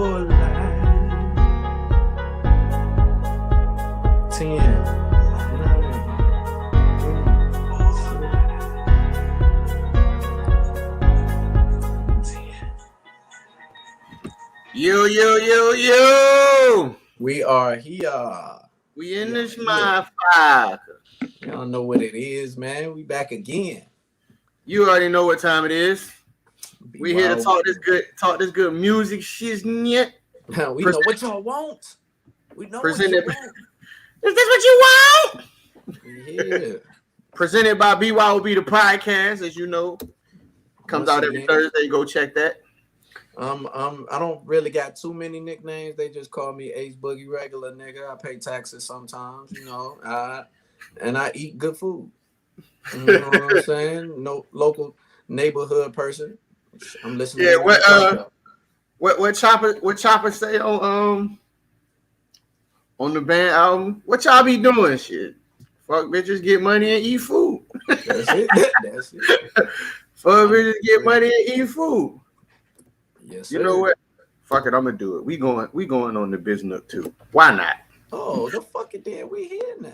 your life. 10, 9, 8, Yo. we are here. We in this motherfucker. Y'all know what it is, man. We back again. You already know what time it is. We here to B.Y.O.B. talk this good music shit. We know what y'all want. We know what you want. Is this what you want? Yeah. Presented by B.Y.O.B. the podcast, as you know. Comes out every Thursday. Go check that. I don't really got too many nicknames. They just call me Ace Boogie regular nigga. I pay taxes sometimes, you know. And I eat good food. You know what I'm saying? No local neighborhood person. I'm listening. Yeah, what Chopper say on the band album? What y'all be doing? Shit. Fuck bitches, get money and eat food. That's it. That's it. Fuck bitches, get money and eat food. Yes, you know what? Fuck it, I'm gonna do it. We going on the business too. Why not? Oh, the fuck it then. We here now.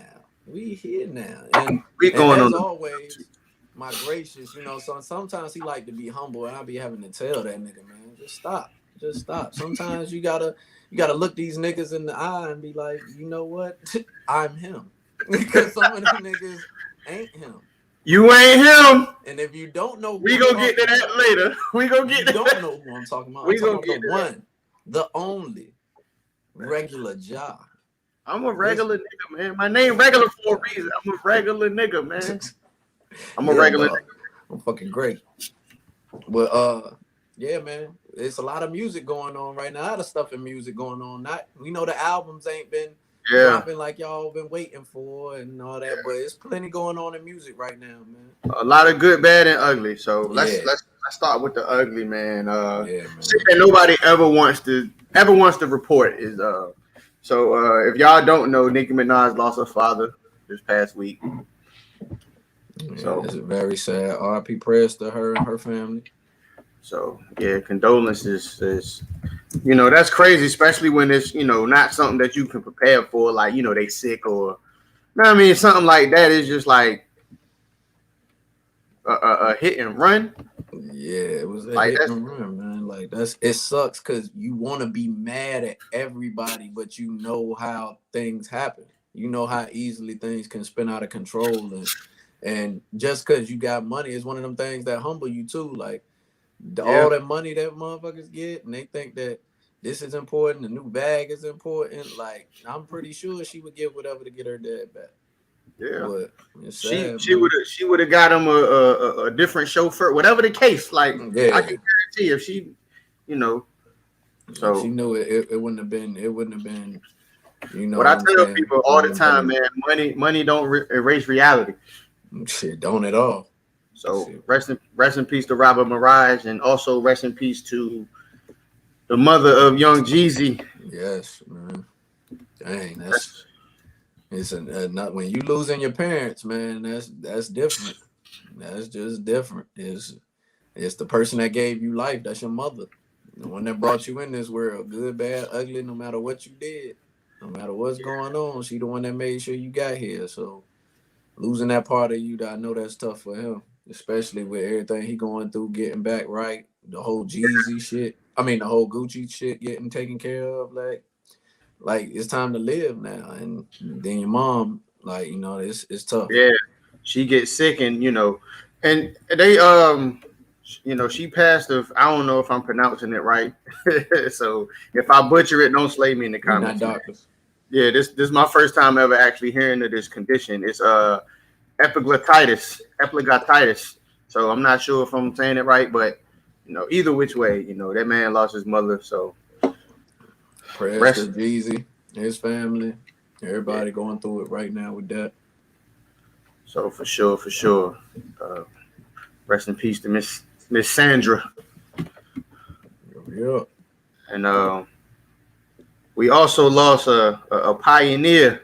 And we going as always, my gracious, you know, so sometimes he like to be humble, and I be having to tell that nigga, man, just stop. Sometimes you gotta look these niggas in the eye and be like, you know what? I'm him. Because some of them niggas ain't him. You ain't him. And if you don't know, we gonna get to that later. We gonna get. You don't know who I'm talking about. I'm talking about the one, the only, regular Ja. I'm a regular nigga, man. My name regular for a reason. I'm a regular nigga, man. I'm a regular nigga. I'm fucking great. But yeah, man. It's a lot of music going on right now. A lot of stuff in music going on. We know the albums ain't been dropping like y'all been waiting for and all that, but it's plenty going on in music right now, man. A lot of good, bad, and ugly. So let's start with the ugly, man. Man. Shit that nobody ever wants to report is So if y'all don't know, Nicki Minaj lost her father this past week. Yeah, so it's very sad. R.I.P. prayers to her and her family. So yeah, condolences is, you know, that's crazy, especially when it's, you know, not something that you can prepare for, like, you know, they sick or, you know what I mean, something like that is just like a hit and run. Yeah, it was a hit and run, man. Like it sucks because you want to be mad at everybody, but you know how things happen. You know how easily things can spin out of control, and just because you got money is one of them things that humble you too. Like all that money that motherfuckers get, and they think that this is important, the new bag is important. Like I'm pretty sure she would give whatever to get her dad back. Yeah, but sad, she would have got him a different chauffeur, whatever the case. Like I can guarantee if she, you know, so if she knew it wouldn't have been. You know what I tell people all the time, man. Money don't erase reality. Shit, don't at all. So rest in peace to Robert Mirage, and also rest in peace to the mother of young Jeezy. Yes, man. Dang, it's not when you losing your parents, man. That's different. That's just different. It's the person that gave you life. That's your mother, the one that brought you in this world, good, bad, ugly. No matter what you did, no matter what's going on, she the one that made sure you got here. So losing that part of you, I know that's tough for him, especially with everything he going through, getting back right, the whole Jeezy shit. I mean, the whole Gucci shit getting taken care of. Like it's time to live now, and then your mom, like, you know, it's tough. Yeah, she gets sick, and you know, and they you know, she passed of, I don't know if I'm pronouncing it right, so if I butcher it, don't slay me in the comments. Not doctors. Yeah, this is my first time ever actually hearing of this condition. It's epiglottitis. So I'm not sure if I'm saying it right, but you know, either which way, you know, that man lost his mother. So prayers to Jeezy, his family, everybody going through it right now with that. So for sure. Rest in peace to Miss Sandra. Yeah. And we also lost a pioneer.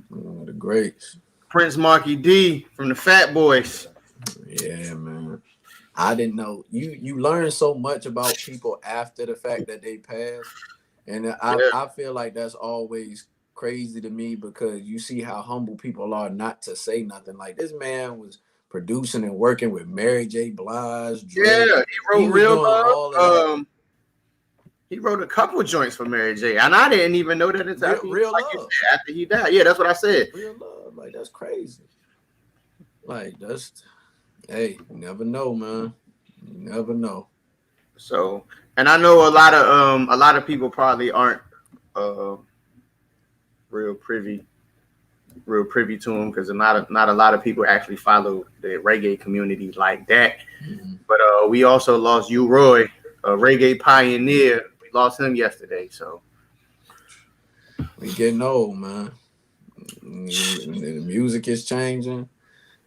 One of the greats. Prince Marky D from the Fat Boys. Yeah, man. I didn't know. You learn so much about people after the fact that they pass, and Yeah, I feel like that's always crazy to me because you see how humble people are not to say nothing. Like this man was producing and working with Mary J. Blige, yeah. Drake. He He wrote was Real doing all of that. Love. He wrote a couple joints for Mary J, and I didn't even know that until after, Real like you love, said, after he died. Yeah, that's what I said. real love. Like that's crazy. Like that's hey, you never know, man. You never know. So, and I know a lot of people probably aren't uh real privy real privy to him because not a lot of people actually follow the reggae community like that. Mhm. But we also lost U Roy, a reggae pioneer. We lost him yesterday. So We getting old, man. The music is changing.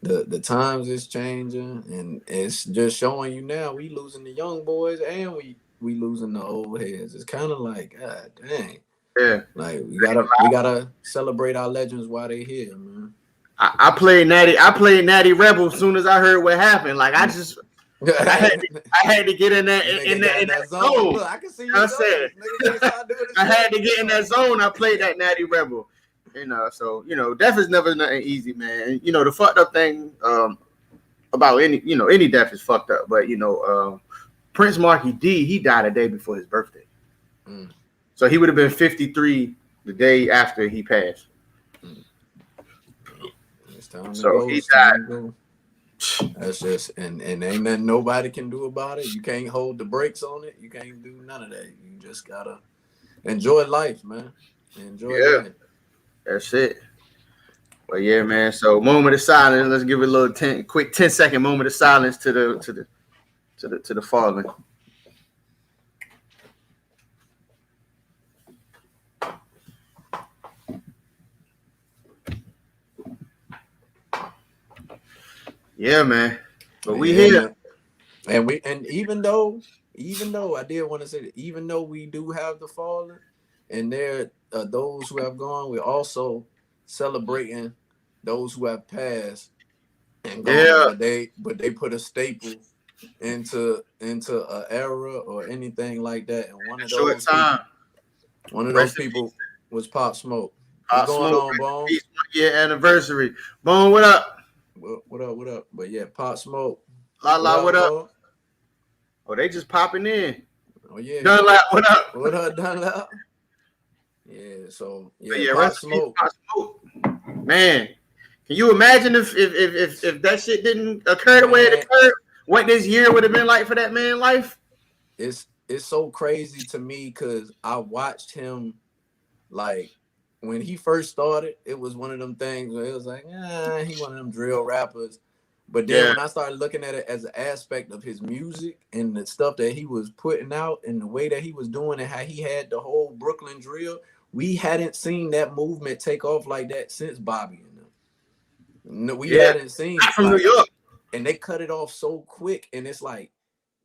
The times is changing, and it's just showing you now. We losing the young boys, and we losing the old heads. It's kind of like, God dang. yeah, Like we gotta celebrate our legends while they here, man. I played Natty. I played Natty Rebel as soon as I heard what happened. Like I had to get in that Nigga got in in that that zone. zone. Look, I can see I your said shoulders. Nigga can't start doing the I had to shoulders. get in that zone. I played that Natty Rebel. So death is never nothing easy, man. And, the fucked up thing about any death is fucked up. But Prince Marky D, he died a day before his birthday, Mm, so he would have been 53 the day after he passed. mm. It's time to So go. he It's time died. to go. That's just and ain't nothing nobody can do about it. You can't hold the brakes on it. You can't do none of that. You just gotta enjoy life, man. Enjoy Yeah, life. that's it. Well, yeah, man. So moment of silence. Let's give it a little quick 10-second moment of silence to the fallen. Yeah, man. But we Yeah, here. man. And even though I did want to say that even though we do have the fallen, and there are those who have gone, we're also celebrating those who have passed and gone, Yeah, but they put a staple into a era or anything like that. And short time. one of those Rest in people was Pop Smoke. What's Pop going Smoke. on, Rest in Bones? peace. 1 year anniversary. Boom, what up? What up? What up? But yeah, Pop Smoke. La What la, up, what up? Bones? Oh, they just popping in. Oh yeah, Dunlap, what up? what up, Dunlap? Yeah, so But yeah, yeah, Pop rest in peace, Smoke. Pop Smoke. Man, can you imagine if that shit didn't occur the way it Man, occurred? What this year would have been like for that man's life? it's so crazy to me because I watched him like when he first started. It was one of them things where it was like, he one of them drill rappers. But then Yeah, when I started looking at it as an aspect of his music and the stuff that he was putting out and the way that he was doing and how he had the whole Brooklyn drill, we hadn't seen that movement take off like that since Bobby and them. No, we yeah. hadn't seen Not it. from New Like, York. and they cut it off so quick, and it's like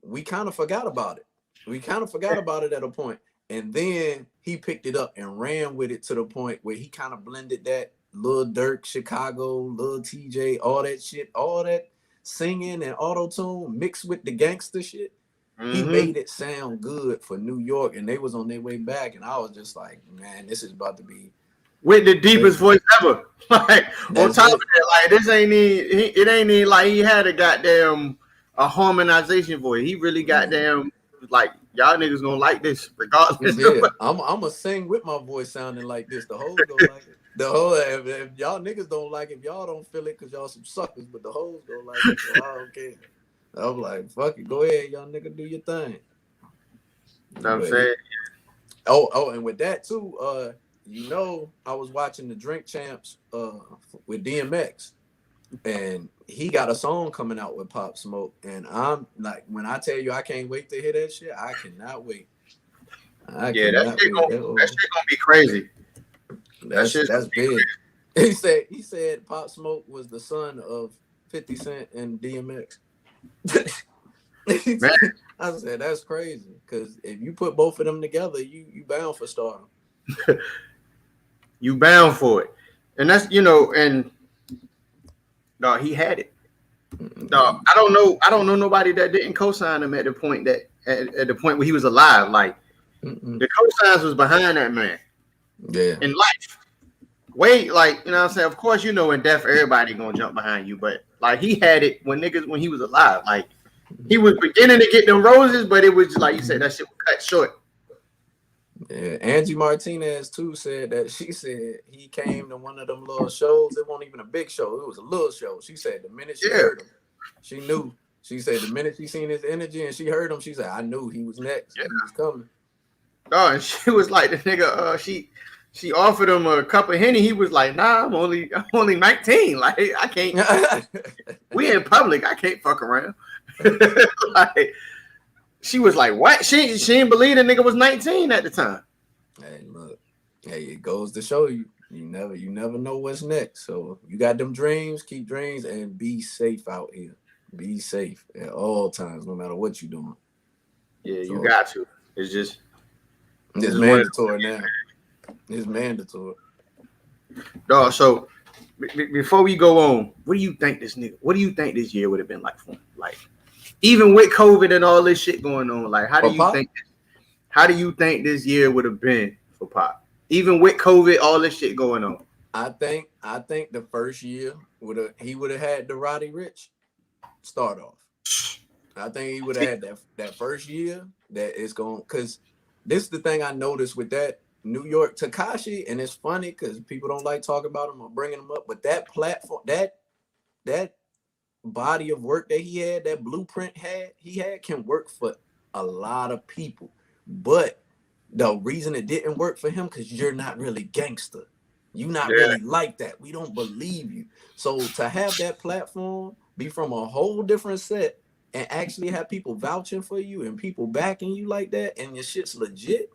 we kind of forgot about it. We kind of forgot about it at a point, and then he picked it up and ran with it to the point where he kind of blended that Lil Durk, Chicago, Lil TJ, all that shit, all that singing and auto tune mixed with the gangster shit. He Mm-hmm. made it sound good for New York, and they was on their way back, and I was just like, man, this is about to be With the deepest crazy. voice ever. Like on That's top of it. that, like this ain't even it ain't even like he had a goddamn a harmonization voice. He really Man. goddamn like y'all niggas gonna like this regardless. Yeah, I'm gonna sing with my voice sounding like this. The hoes gonna like it. The whole if y'all niggas don't like it, y'all don't feel it because y'all some suckers, but the hoes gonna like it, so I don't care. I'm like, fuck it, go ahead, y'all nigga, do your thing. Know what I'm But saying? and with that too, I was watching the Drink Champs with DMX, and he got a song coming out with Pop Smoke, and I'm like, when I tell you I can't wait to hear that shit, I cannot wait. I Yeah, that cannot shit wait. that shit gonna be crazy. That shit's That's gonna be big. He said Pop Smoke was the son of 50 Cent and DMX. man. I said that's crazy because if you put both of them together, you bound for stardom. You bound for it. And that's and no, he had it. No, I don't know. I don't know nobody that didn't co-sign him at the point that at the point where he was alive. Like the co-signs was behind that man. Yeah. In life. Wait, like, you know what I'm saying? Of course, you know, in death, everybody gonna jump behind you, but like he had it when he was alive. Like he was beginning to get them roses, but it was just, like you said, that shit was cut short. Yeah, Angie Martinez too said that. She said he came to one of them little shows. It wasn't even a big show. It was a little show. She said the minute she heard him, she knew. She said the minute she seen his energy and she heard him, she said, I knew he was next. He was coming. Oh, and she was like the nigga. She offered him a cup of Henny. He was like, "Nah, I'm only 19. Like I can't. We in public. I can't fuck around." Like she was like, "What?" She didn't believe the nigga was 19 at the time. Hey, look. Hey, it goes to show you. You never know what's next. So you got them dreams, keep dreams, and be safe out here. Be safe at all times, no matter what you're doing. Yeah, so, you got to. It's mandatory now. It's mandatory. Dog, so before we go on, what do you think this this year would have been like for him? Like, even with COVID and all this shit going on, like how do you think this year would have been for Pop? Even with COVID, all this shit going on. I think the first year he would have had the Roddy Ricch start off. I think he would have had that first year that it's going, because this is the thing I noticed with that New York Tekashi, and it's funny because people don't like talking about him or bringing him up, but that platform, that body of work that he had, that blueprint he had can work for a lot of people. But the reason it didn't work for him, because you're not really gangster. You're not really like that. We don't believe you. So to have that platform be from a whole different set and actually have people vouching for you and people backing you like that, and your shit's legit,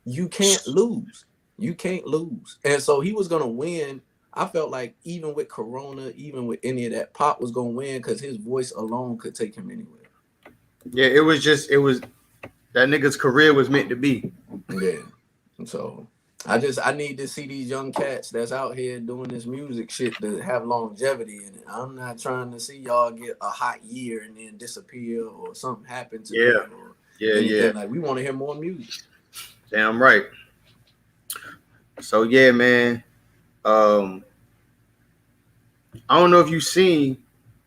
you can't lose. You can't lose. And so he was going to win. I felt like even with Corona, even with any of that, Pop was going to win because his voice alone could take him anywhere. Yeah, it was that nigga's career was meant to be. Yeah. So I need to see these young cats that's out here doing this music shit to have longevity in it. I'm not trying to see y'all get a hot year and then disappear or something happen to them or anything. Like, we want to hear more music. Damn right. So yeah, man. I don't know if you've seen,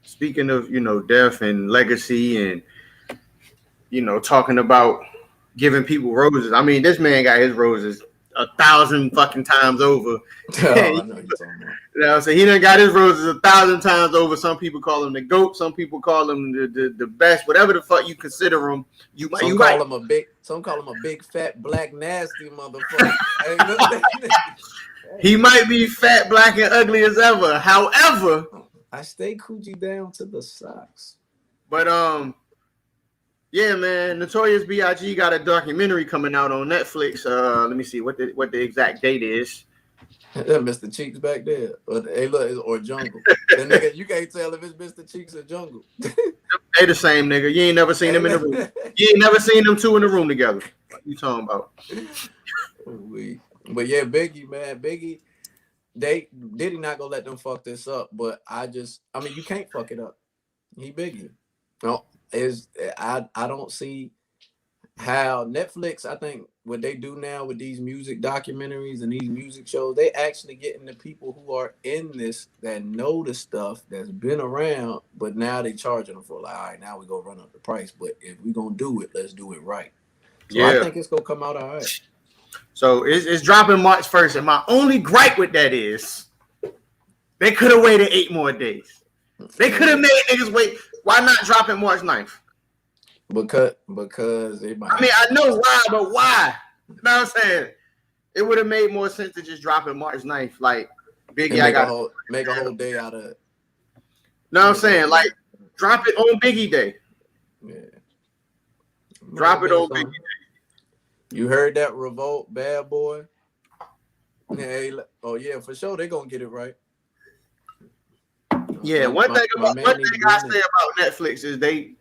speaking of, death and legacy and, talking about giving people roses. I mean, this man got his roses 1,000 fucking times over. Oh, I know you're talking about. So he done got his roses 1,000 times over. Some people call him the GOAT. Some people call him the best. Whatever the fuck you consider him. Some call him a big fat black nasty motherfucker. He might be fat, black, and ugly as ever. However, I stay coochie down to the socks. But yeah, man, Notorious B.I.G. got a documentary coming out on Netflix. Let me see what the exact date is. Mr. Cheeks back there, or Jungle. The nigga, you can't tell if it's Mr. Cheeks or Jungle. They the same nigga. You ain't never seen them in the room. You ain't never seen them two in the room together. What you talking about? But yeah, Biggie, man, Diddy not gonna let them fuck this up. But I mean, you can't fuck it up. He Biggie. No, I don't see how Netflix, I think what they do now with these music documentaries and these music shows, they actually getting the people who are in this that know the stuff that's been around, but now they charging them for, like, all right, now we gonna run up the price. But if we gonna do it, let's do it right. So I think it's gonna come out all right. So it's dropping March 1st, and my only gripe with that is they could have waited 8 more days. They could have made niggas wait. Why not drop it March 9th? Because it might. I mean, I know why, but why? You know what I'm saying? It would have made more sense to just drop it March 9th. Like, Biggie, make a whole day out of it. Know what I'm saying? Like, drop it on Biggie Day. Yeah. Drop it on Biggie Day. You heard that Revolt, Bad Boy? Yeah, for sure they gonna get it right. Yeah, one thing I say about Netflix is they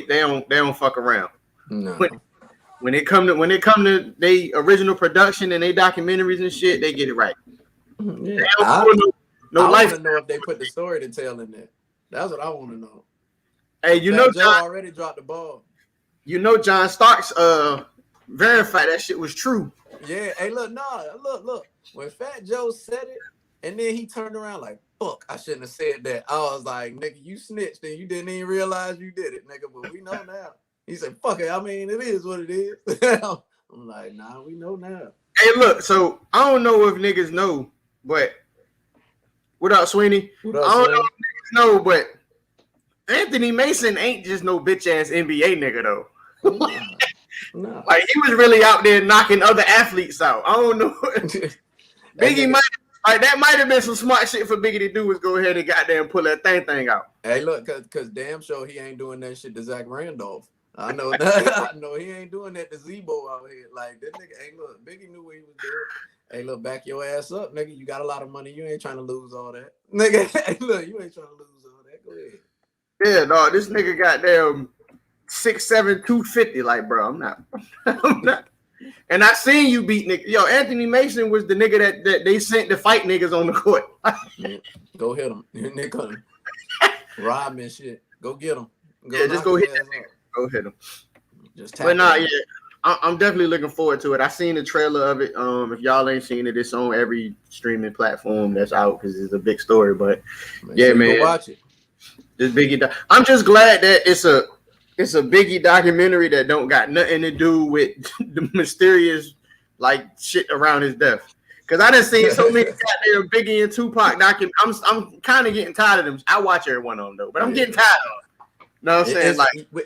don't fuck around. No. When it come to they original production and they documentaries and shit, they get it right. Yeah. I want to know if they put the story to tell in there. That's what I want to know. Hey, you know, Joe John, already dropped the ball. you know, John Starks verified that shit was true. Yeah. Hey, look. When Fat Joe said it, and then he turned around like, "Fuck, I shouldn't have said that." I was like, "Nigga, you snitched and you didn't even realize you did it, nigga." But we know now. He said, "Fuck it. I mean, it is what it is." I'm like, "Nah, we know now." Hey, look. So I don't know if niggas know, but what up, Sweeney? What I up, don't know Swing? if niggas know, but Anthony Mason ain't just no bitch ass NBA nigga though. Nah. Like he was really out there knocking other athletes out. I don't know. Biggie might like that might have been some smart shit for Biggie to do was go ahead and goddamn pull that thing out. Hey, look, cause damn sure he ain't doing that shit to Zach Randolph. I know that. I know he ain't doing that to Zebo out here. Like that nigga. Hey, look, Biggie knew what he was doing. Hey, look, back your ass up, nigga. You got a lot of money. You ain't trying to lose all that, nigga. Hey, look, you ain't trying to lose all that. Go ahead. Yeah, dog. This nigga goddamn 6'7", 250. Like, bro, I'm not. I'm not. And I seen you beat nigga. Yo, Anthony Mason was the nigga that they sent to fight niggas on the court. Yeah. Go hit him. Nigga, rob me and shit. Go get him. Yeah, just go hit that nigga. Go hit him. Just but nah, yeah. I'm definitely looking forward to it. I seen the trailer of it. If y'all ain't seen it, it's on every streaming platform that's out because it's a big story. But yeah, man, watch it. This Biggie. I'm just glad that it's a Biggie documentary that don't got nothing to do with the mysterious like shit around his death. Because I done seen so many goddamn Biggie and Tupac documentaries. I'm kind of getting tired of them. I watch every one of them though, but I'm getting tired of them. You know what I'm saying?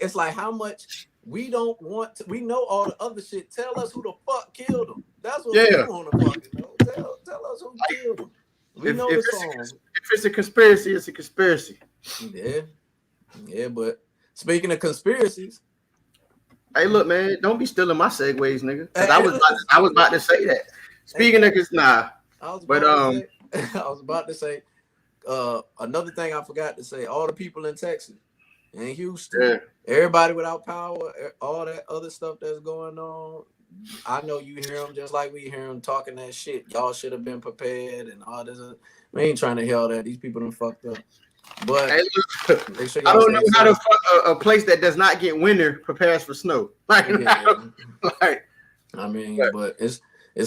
It's like how much we don't want to. We know all the other shit. Tell us who the fuck killed him. That's what we want to fucking know. Tell us who killed him. We know the song. If it's a conspiracy, it's a conspiracy. Yeah, but speaking of conspiracies, hey, look, man, don't be stealing my segues, nigga. Because I was about to say that. Speaking of, I was about to say another thing I forgot to say. All the people in Texas and Houston, everybody without power, all that other stuff that's going on. I know you hear them just like we hear them talking that shit. Y'all should have been prepared and all this. We ain't trying to hear all that. These people done fucked up. But hey, look, sure I don't know how to fuck a place that does not get winter prepares for snow. Like, I mean, but it's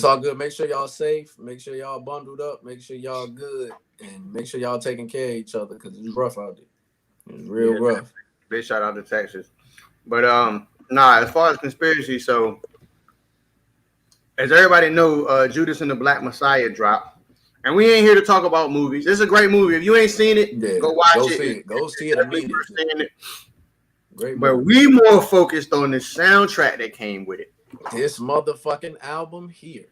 all good. Make sure y'all safe. Make sure y'all bundled up. Make sure y'all good, and make sure y'all taking care of each other because it's rough out there. It's real rough. Big shout out to Texas. But as far as conspiracy, so as everybody know, Judas and the Black Messiah dropped. And we ain't here to talk about movies. It's a great movie. If you ain't seen it, go watch it. Go see it immediately. Great movie. But we more focused on the soundtrack that came with it. This motherfucking album here.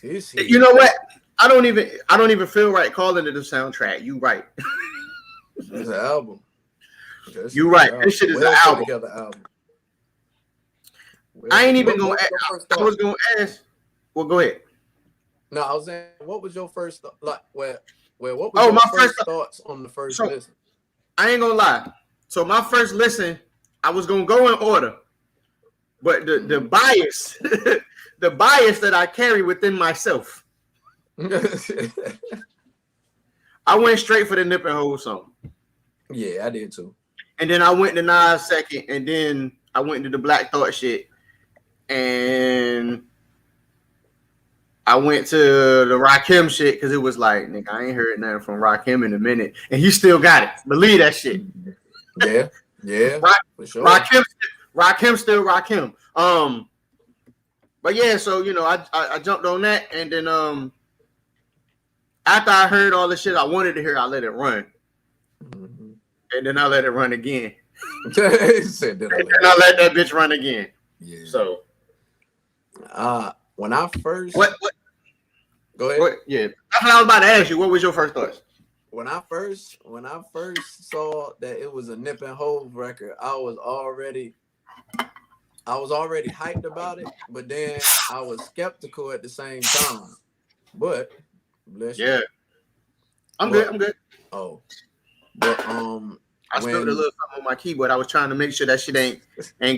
You know what? I don't even feel right calling it a soundtrack. You right. It's an album. You right. This shit is an album. I ain't even gonna ask. I was gonna ask. Well, go ahead. No, I was saying, what was your first what was your first thoughts on the first listen? I ain't gonna lie. So my first listen, I was gonna go in order, but the bias, the bias that I carry within myself, I went straight for the Nip and Hole song. Yeah, I did too. And then I went to Nas second, and then I went to the Black Thought shit, and I went to the Rakim shit because it was like, nigga, I ain't heard nothing from Rakim in a minute, and he still got it. Believe that shit. Yeah, for sure. Rakim still Rakim. But yeah, so I jumped on that, and then after I heard all the shit I wanted to hear, I let it run, and then I let it run again. And then I let that bitch run again. Yeah. So, when I first what? Go ahead. Yeah, that's what I was about to ask you. What was your first thoughts? When I first saw that it was a Nip and Hove record, I was already hyped about it, but then I was skeptical at the same time. But yeah, I'm good. Oh, but I spilled a little something on my keyboard. I was trying to make sure that shit ain't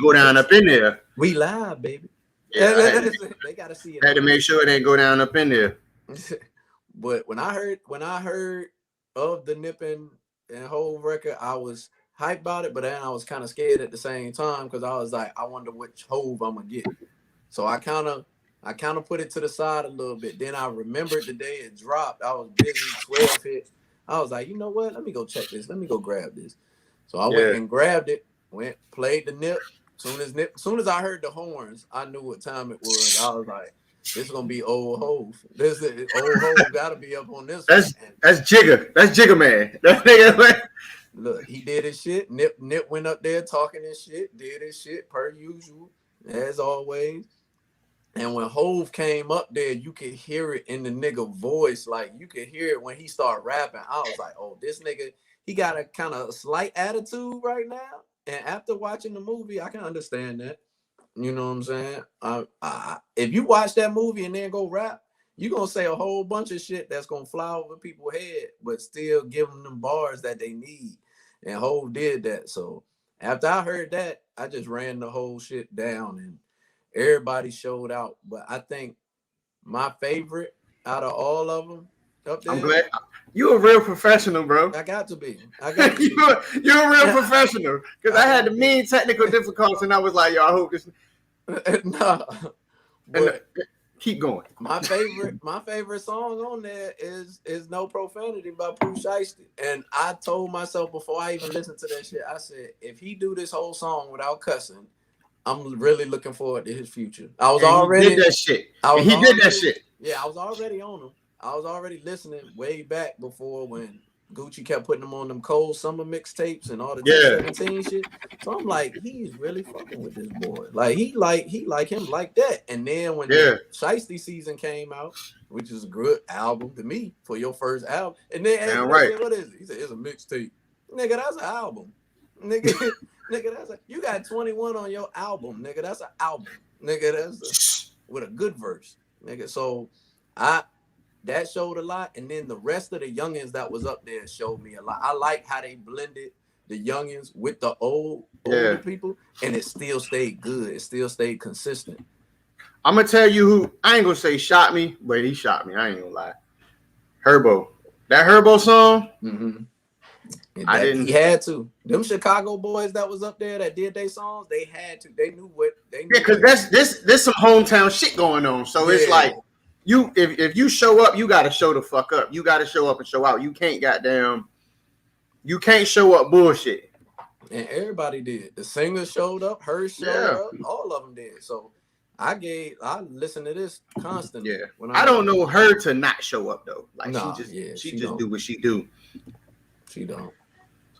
go down up in there. We live, baby. Yeah, they gotta see it. I had to make sure it ain't go down up in there. But when I heard of the Nip and and Hove record, I was hyped about it, but then I was kind of scared at the same time because I was like, I wonder which Hove I'm gonna get. So I kind of put it to the side a little bit. Then I remembered the day it dropped. I was busy, 12 hit. I was like, you know what? Let me go check this. Let me go grab this. So I went Yeah. and grabbed it, went, played the nip. Soon as I heard the horns, I knew what time it was. I was like, this is gonna be old Hove. This is old Hove gotta be up on this one. And That's Jigga. That's Jigga Man. That nigga, look, he did his shit. Nip went up there talking his shit, did his shit per usual, as always. And when Hove came up there, you could hear it in the nigga voice. Like you could hear it when he started rapping. I was like, oh, this nigga, he got a kind of slight attitude right now. And after watching the movie, I can understand that. You know what I'm saying? If you watch that movie and then go rap, you're gonna say a whole bunch of shit that's gonna fly over people's head, but still give them bars that they need. And Hove did that. So after I heard that, I just ran the whole shit down and everybody showed out. But I think my favorite out of all of them up I'm there, glad you a real professional, bro. I got to be. I got to be. You're a real professional. Because I had the mean technical difficulties, and I was like, yo, I hope this. Nah, but keep going. my favorite song on there is No Profanity by Pooh Shiesty. And I told myself before I even listened to that shit, I said, if he do this whole song without cussing, I'm really looking forward to his future. I was already he did that shit. Yeah, I was already on him. I was already listening way back before when Gucci kept putting them on them cold summer mixtapes and all the 2017 shit. So I'm like, he's really fucking with this boy. Like he like him like that. And then when the Shiesty season came out, which is a good album to me for your first album, and then said, what is it? He said it's a mixtape. Nigga, that's an album. Nigga, that's you got 21 on your album, nigga. That's an album, nigga. That's with a good verse, nigga. So that showed a lot, and then the rest of the youngins that was up there showed me a lot. I like how they blended the youngins with the older people, and it still stayed good. It still stayed consistent. I'm gonna tell you who I ain't gonna say shot me, but he shot me. I ain't gonna lie. Herbo, that Herbo song. Mm-hmm. He had to. Them Chicago boys that was up there that did their songs, they had to. They knew what they knew. Yeah, because there's some hometown shit going on. So it's like if you show up, you gotta show the fuck up. You gotta show up and show out. You can't show up bullshit. And everybody did. The singer showed up, her showed up, all of them did. So I listen to this constantly. Yeah. I don't know her to not show up though. Like she just do what she do. She don't.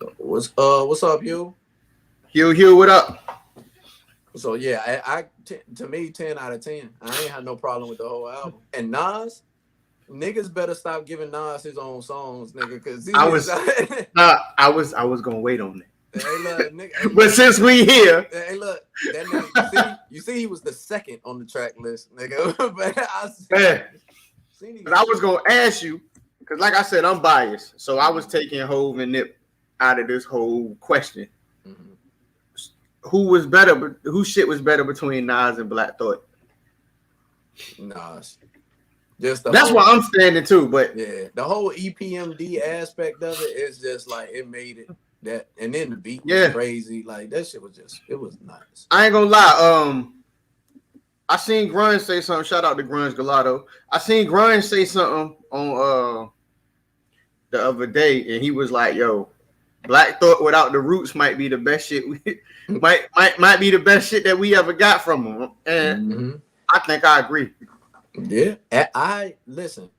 So what's up, Hugh? Hugh, what up? So yeah, to me, 10 out of 10. I ain't had no problem with the whole album. And Nas, niggas better stop giving Nas his own songs, nigga, because I was gonna wait on it. Hey, look, nigga, but since we here, hey, look, that nigga, you see, he was the second on the track list, nigga. But I was gonna ask you, because like I said, I'm biased, so I was taking Hove and Nip out of this whole question. Mm-hmm. Who shit was better between Nas and Black Thought? Nas. That's why I'm standing too. But yeah, the whole EPMD aspect of it is just like it made it that, and then the beat was crazy. Like that shit was it was nice. I ain't gonna lie. I seen Grunge say something. Shout out to Grunge Gelato. I seen Grunge say something on the other day, and he was like, "Yo, Black Thought without the roots might be the best shit. might be the best shit that we ever got from him." And I think I agree. Yeah, I listen.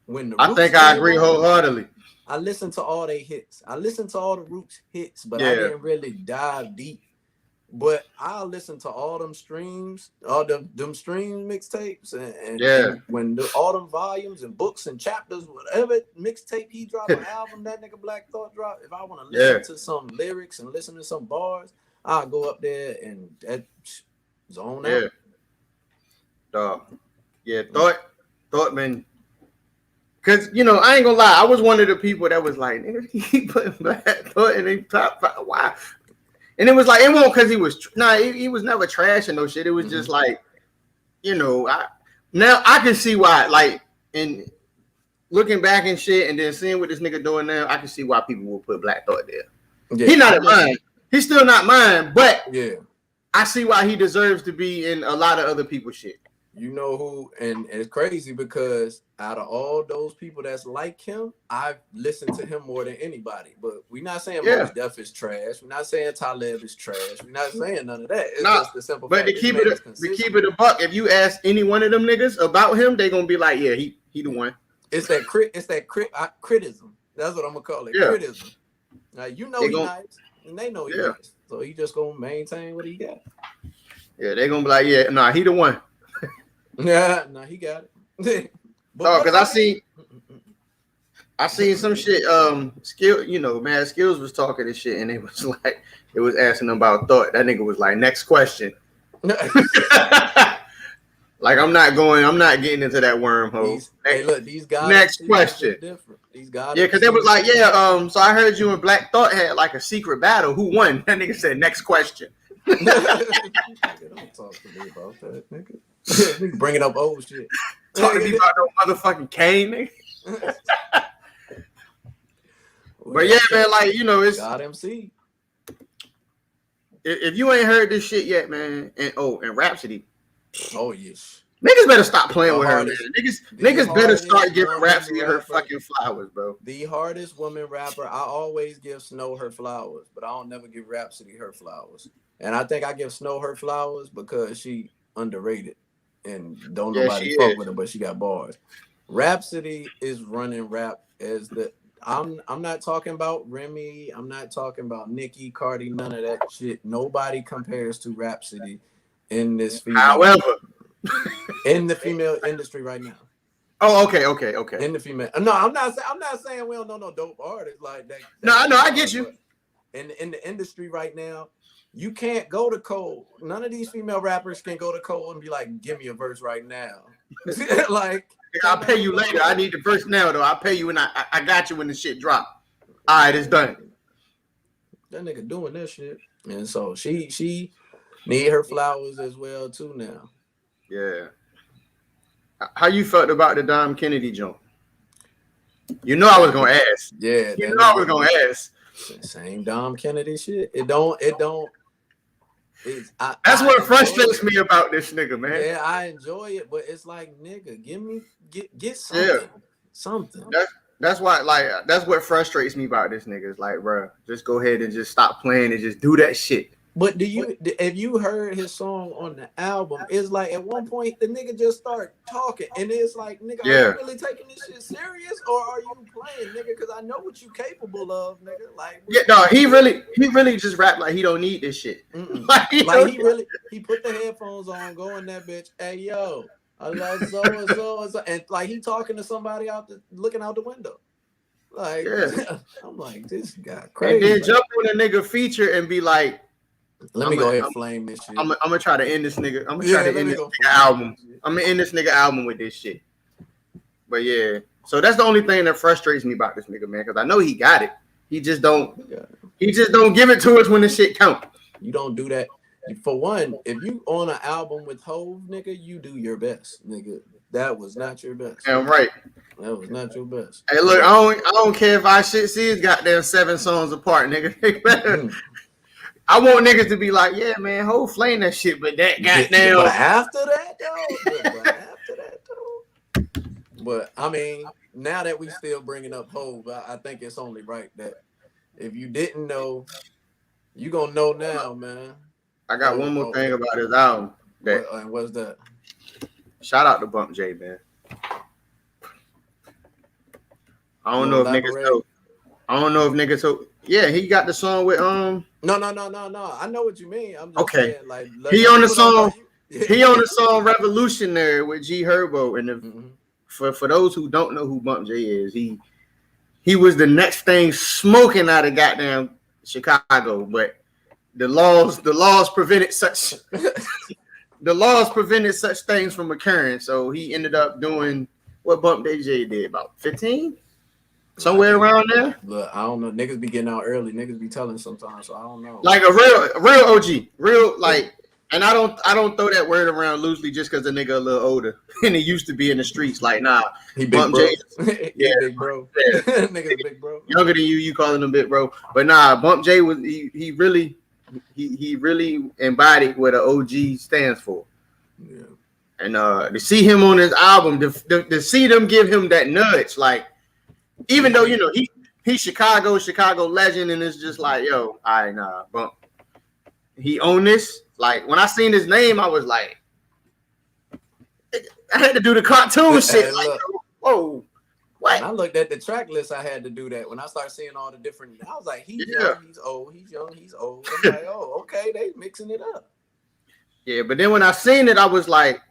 When the I think I agree wholeheartedly. I listened to all their hits. I listened to all the Roots hits, but I didn't really dive deep. But I listened to all them streams, all them stream mixtapes, and when all them volumes and books and chapters, whatever mixtape he dropped, an album that nigga Black Thought dropped. If I want to listen to some lyrics and listen to some bars, I'll go up there and zone out. Thought man. Cause I ain't gonna lie, I was one of the people that was like, nigga, he put Black Thought in the top 5. Why? And it was like, it won't because he was he was never trash and no shit. It was just like, now I can see why. Like, and looking back and shit, and then seeing what this nigga doing now, I can see why people will put Black Thought there. Yeah, He's not in mine. He's still not mine, but yeah, I see why he deserves to be in a lot of other people's shit. you know who, and it's crazy because out of all those people that's like him, I've listened to him more than anybody. But we're not saying Mos Def is trash. We're not saying Talib is trash. We're not saying none of that. It's just the simple fact. But to keep it a buck, if you ask any one of them niggas about him, they gonna be like, yeah, he the one. It's that criticism. That's what I'm gonna call it. Yeah. Criticism. Now you know he's nice, and they know he's nice. So he just gonna maintain what he got. Yeah, they gonna be like, yeah, nah, he the one. Yeah, no, he got it. Because I seen some shit. Skill, Mad Skills was talking this shit, and it was like, it was asking him about Thought. That nigga was like, next question. Like, I'm not getting into that wormhole. These guys. Next question. Different. These guys. Yeah, because they was like, yeah. So I heard you and Black Thought had like a secret battle. Who won? That nigga said, next question. Don't talk to me about that, nigga. Nigga bringing up old shit. Talking to me about no motherfucking Kane, nigga. But yeah, man, like, it's God MC. If you ain't heard this shit yet, man, and Rhapsody. Oh yes. Niggas better stop playing with her, man. Niggas better start giving Rhapsody her fucking flowers, bro. The hardest woman rapper, I always give Snow her flowers, but I don't never give Rhapsody her flowers. And I think I give Snow her flowers because she underrated and don't nobody fuck with her, but she got bars. Rhapsody is running rap as the I'm not talking about Remy, I'm not talking about Nicki, Cardi, none of that shit. Nobody compares to Rhapsody in this in the female industry right now. Oh, okay. In the female, no, I'm not saying we don't know no dope artists like that. No, I get you. In the industry right now, you can't go to Cole. None of these female rappers can go to Cole and be like, "Give me a verse right now." Like, I'll pay you later. I need the verse now, though. I'll pay you when I got you when the shit drop. All right, it's done. That nigga doing that shit, and so she need her flowers as well too now. Yeah. How you felt about the Dom Kennedy joint? You know I was gonna ask. Yeah, you know I was gonna ask. Same Dom Kennedy shit. It don't. That's what frustrates me about this nigga, man. Yeah, I enjoy it, but it's like, nigga, get something. Yeah. Something. That's why, like, that's what frustrates me about this nigga. It's like, bro, just go ahead and just stop playing and just do that shit. But if you heard his song on the album, it's like at one point the nigga just start talking, and it's like, nigga, are you really taking this shit serious, or are you playing, nigga? Because I know what you capable of, nigga. Like, yeah, no, he really just rap like he don't need this shit. Like he put the headphones on, go in that bitch. Hey yo, I love so and so, and like he talking to somebody looking out the window. Like, I'm like, this guy crazy. And then jump on a nigga feature and be like, let me go ahead and flame this shit. I'm gonna try to end this nigga. I'm gonna try to end this nigga album. I'm gonna end this nigga album with this shit. But yeah, so that's the only thing that frustrates me about this nigga, man. Because I know he got it. He just don't. He just don't give it to us when the shit count. You don't do that. For one, if you on an album with Hove, nigga, you do your best, nigga. That was not your best. Damn right. That was not your best. Hey, look, I don't care if our shit sees goddamn 7 songs apart, nigga. I want niggas to be like, yeah, man, Hove flame that shit, but that goddamn. But after that, though. But I mean, now that we still bringing up Hove, I think it's only right that if you didn't know, you gonna know now, man. I got one more thing about his album. And what's that? Shout out to Bump J, man. I don't know if niggas know. I don't know if niggas know. Yeah, he got the song with No. I know what you mean. I'm just saying, like, he on the song. He on the song Revolutionary with G Herbo. And for those who don't know who Bump J is, he was the next thing smoking out of goddamn Chicago, but the laws prevented such things from occurring. So he ended up doing what Bump J did, about 15. Somewhere around there. Look, I don't know. Niggas be getting out early. Niggas be telling sometimes, so I don't know. Like a real OG. Real, like, And I don't throw that word around loosely just because the nigga a little older and he used to be in the streets. Like, nah, He big Bump bro. J, He yeah, big bro. yeah, Niggas big bro. younger than you calling him big bro. But nah, Bump J was he really embodied what an OG stands for. Yeah. And to see him on his album, to see them give him that nudge, like even though you know he's Chicago legend, and it's just like, yo, all right, nah, Bump. He owned this. Like when I seen his name, I was like, I had to do the cartoon shit. Like, whoa, what? When I looked at the track list, I had to do that. When I started seeing all the different, I was like, he's young, he's old, he's young, he's old. I'm like, oh, okay, they mixing it up. Yeah, but then when I seen it, I was like,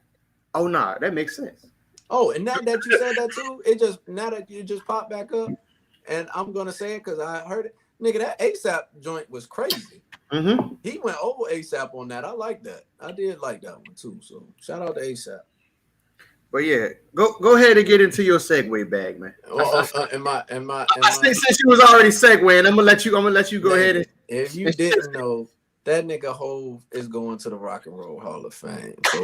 oh nah, that makes sense. Oh, and now that you said that too, it just now that you just popped back up, and I'm gonna say it because I heard it, nigga. That ASAP joint was crazy. Mm-hmm. He went over ASAP on that. I like that. I did like that one too. So shout out to ASAP. But yeah, go ahead and get into your segue bag, man. Since you was already segueing, I'm gonna let you go ahead and. If you didn't know, that nigga Hove is going to the Rock and Roll Hall of Fame. So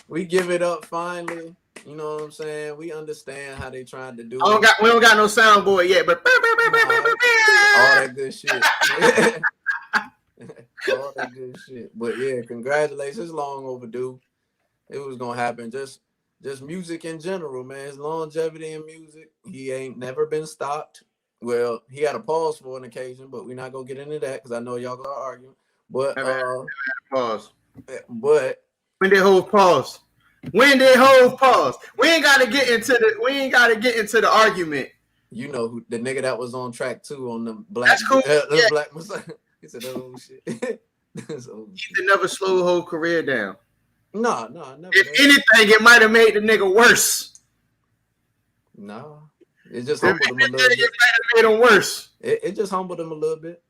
we give it up finally. You know what I'm saying? We understand how they tried to do it. We don't got no soundboard yet, but all that good shit. All that good shit. But yeah, congratulations. Long overdue. It was gonna happen. Just music in general, man. His longevity in music, he ain't never been stopped. Well, he had a pause for an occasion, but we're not gonna get into that because I know y'all gonna argue. But pause. But when did Hove pause? When did Hove pause? We ain't gotta get into the argument. You know who the nigga that was on track 2 on the black. That's cool. Black Messiah. He said that old shit. He never slowed Hove career down. No, never. If anything, it might have made the nigga worse. No, it just humbled him a little bit. It might have made him worse. It just humbled him a little bit.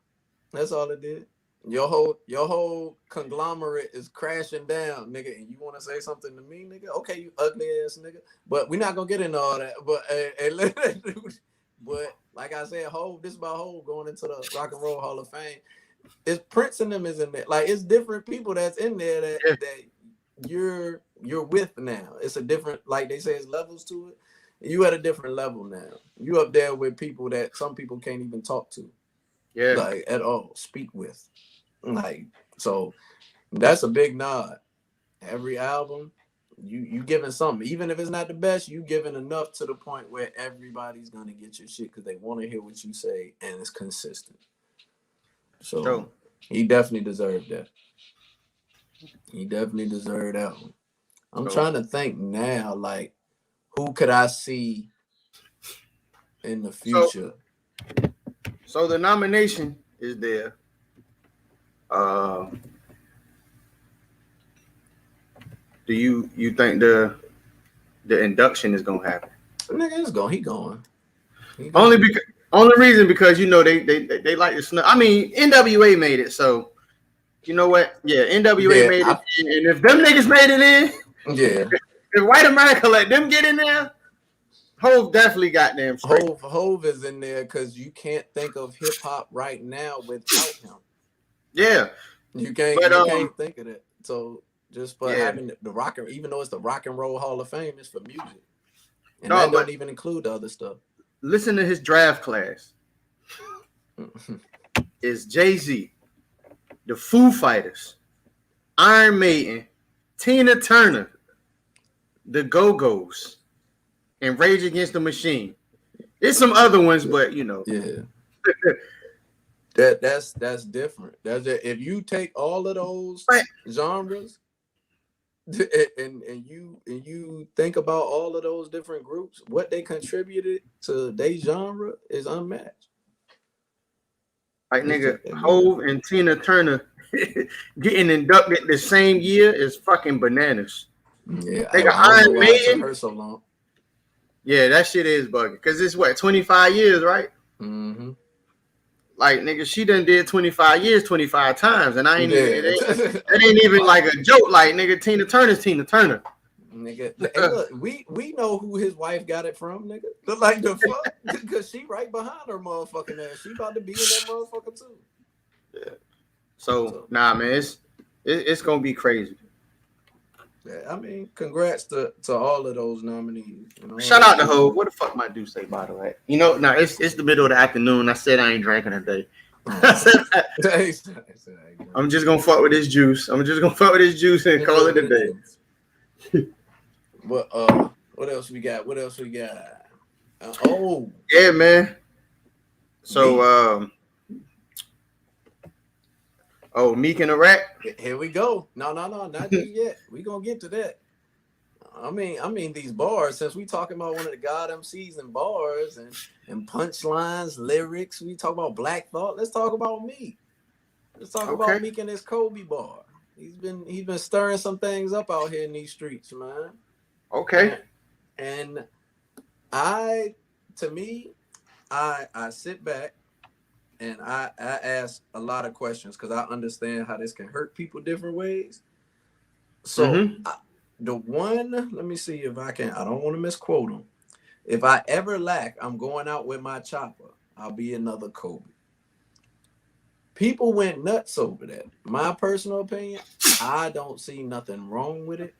That's all it did. Your whole conglomerate is crashing down, nigga, and you want to say something to me, nigga? Okay, you ugly ass nigga. But we're not gonna get into all that. But like I said, Hove, this is about Hove going into the Rock and Roll Hall of Fame. It's Prince and them is in there. Like it's different people that's in there that you're with now. It's a different, like they say, it's levels to it. You at a different level now. You up there with people that some people can't even talk to. Yeah. Like at all, speak with. Like, so that's a big nod. Every album, you giving something. Even if it's not the best, you giving enough to the point where everybody's gonna get your shit because they want to hear what you say and it's consistent. So he definitely deserved that. He definitely deserved that one. I'm trying to think now, like, who could I see in the future? So the nomination is there. Do you think the induction is gonna happen? Nigga, it's going. He going. Only reason because you know they like to snuff. I mean, NWA made it, so you know what? Yeah, NWA made it, and if them niggas made it in, yeah. If White America let them get in there, Hove definitely got them straight. Hove is in there because you can't think of hip hop right now without him. Yeah, you can't think of it. So just for having the rock, even though it's the Rock and Roll Hall of Fame, it's for music, and that don't even include the other stuff. Listen to his draft class. It's Jay-Z, the Foo Fighters, Iron Maiden, Tina Turner, the Go-Go's, and Rage Against the Machine. There's some other ones, but you know. Yeah. That's different. That's it. If you take all of those genres and you think about all of those different groups, what they contributed to their genre is unmatched. Like nigga, Hove and Tina Turner getting inducted the same year is fucking bananas. Yeah, nigga, Iron Maiden. Her so long. Yeah, that shit is bugging because it's what 25 years, right? Mm-hmm. Like nigga, she done did 25 years 25 times, and I ain't it ain't even like a joke. Like nigga, Tina Turner's Tina Turner. Nigga, hey, look, we know who his wife got it from, nigga. Like the fuck, because she right behind her motherfucking ass. She about to be in that motherfucker too. Yeah. So nah, man, It's gonna be crazy. Yeah, I mean, congrats to all of those nominees. You know, Shout out to Hov. What the fuck my dude say, by the way? You know, now it's the middle of the afternoon. I said I ain't drinking today. I said I'm just gonna fuck with this juice. I'm just gonna fuck with this juice and call it a day. What else we got? What else we got? Oh, Yeah, man. So, Meek and the Rat. Here we go. No, not just yet. We gonna get to that. I mean these bars. Since we talking about one of the god MCs and bars and punchlines, lyrics. We talk about Black Thought. Let's talk about Meek. Let's talk about Meek and his Kobe bar. He's been stirring some things up out here in these streets, man. Okay. And I sit back and I ask a lot of questions because I understand how this can hurt people different ways. So let me see if I can. I don't want to misquote him. If I ever lack, I'm going out with my chopper. I'll be another Kobe. People went nuts over that. My personal opinion, I don't see nothing wrong with it,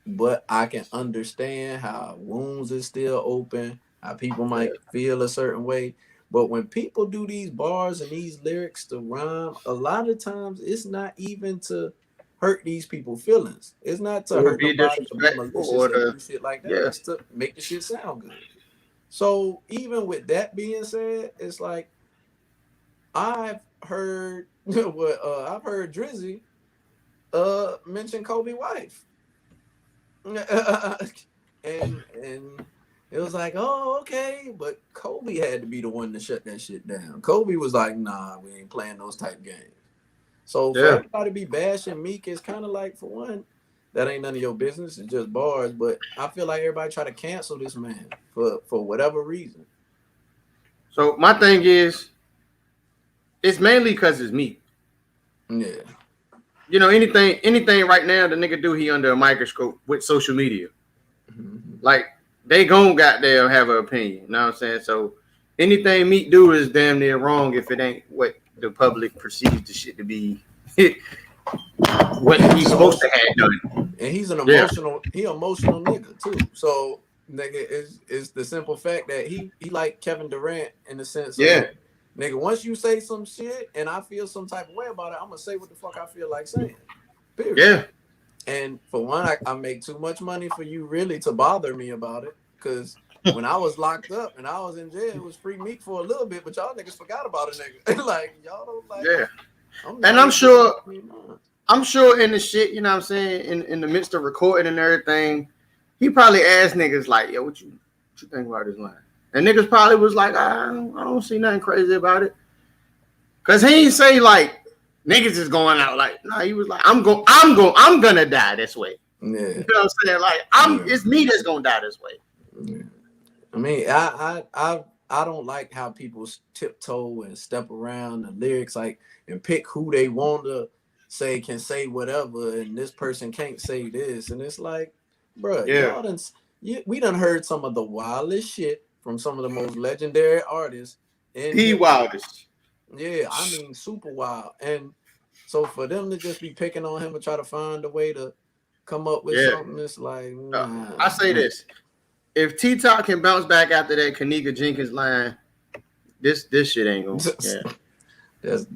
but I can understand how wounds is still open, how people might feel a certain way. But when people do these bars and these lyrics to rhyme, a lot of times it's not even to hurt these people's feelings. It's not to hurt nobody to be malicious and do shit like that. Yeah. It's to make the shit sound good. So even with that being said, it's like I've heard I've heard Drizzy mention Kobe wife. and it was like, oh, okay, but Kobe had to be the one to shut that shit down. Kobe was like, nah, we ain't playing those type games. So for everybody to be bashing Meek is kind of like, for one, that ain't none of your business. It's just bars. But I feel like everybody try to cancel this man for whatever reason. So my thing is, it's mainly because it's Meek. Yeah. You know, anything right now the nigga do, he under a microscope with social media. Mm-hmm. Like, they gon' goddamn have an opinion. You know what I'm saying? So anything Meek do is damn near wrong if it ain't what the public perceives the shit to be. What he's supposed to have done. And he's an emotional, emotional nigga too. So nigga is the simple fact that he like Kevin Durant in the sense of, nigga, once you say some shit and I feel some type of way about it, I'm gonna say what the fuck I feel like saying. Period. Yeah. And for one, I make too much money for you really to bother me about it. Because when I was locked up and I was in jail, it was free Meek for a little bit, but y'all niggas forgot about a nigga. Like, y'all don't like. Yeah. I'm sure in the shit, you know what I'm saying, in the midst of recording and everything, he probably asked niggas like, yo, what you think about this line? And niggas probably was like, I don't see nothing crazy about it. Cause he ain't say like niggas is going out like, nah, he was like, I'm gonna die this way. Yeah. You know what I'm saying? Like, it's me that's gonna die this way. Yeah. I mean, I don't like how people tiptoe and step around the lyrics, like, and pick who they want to say can say whatever, and this person can't say this, and it's like, bro, we done heard some of the wildest shit from some of the most legendary artists. The wildest. Yeah, I mean, super wild. And so for them to just be picking on him and try to find a way to come up with something, it's like, nah. I say this. If T-Top can bounce back after that Kanika Jenkins line, this shit ain't gonna. Because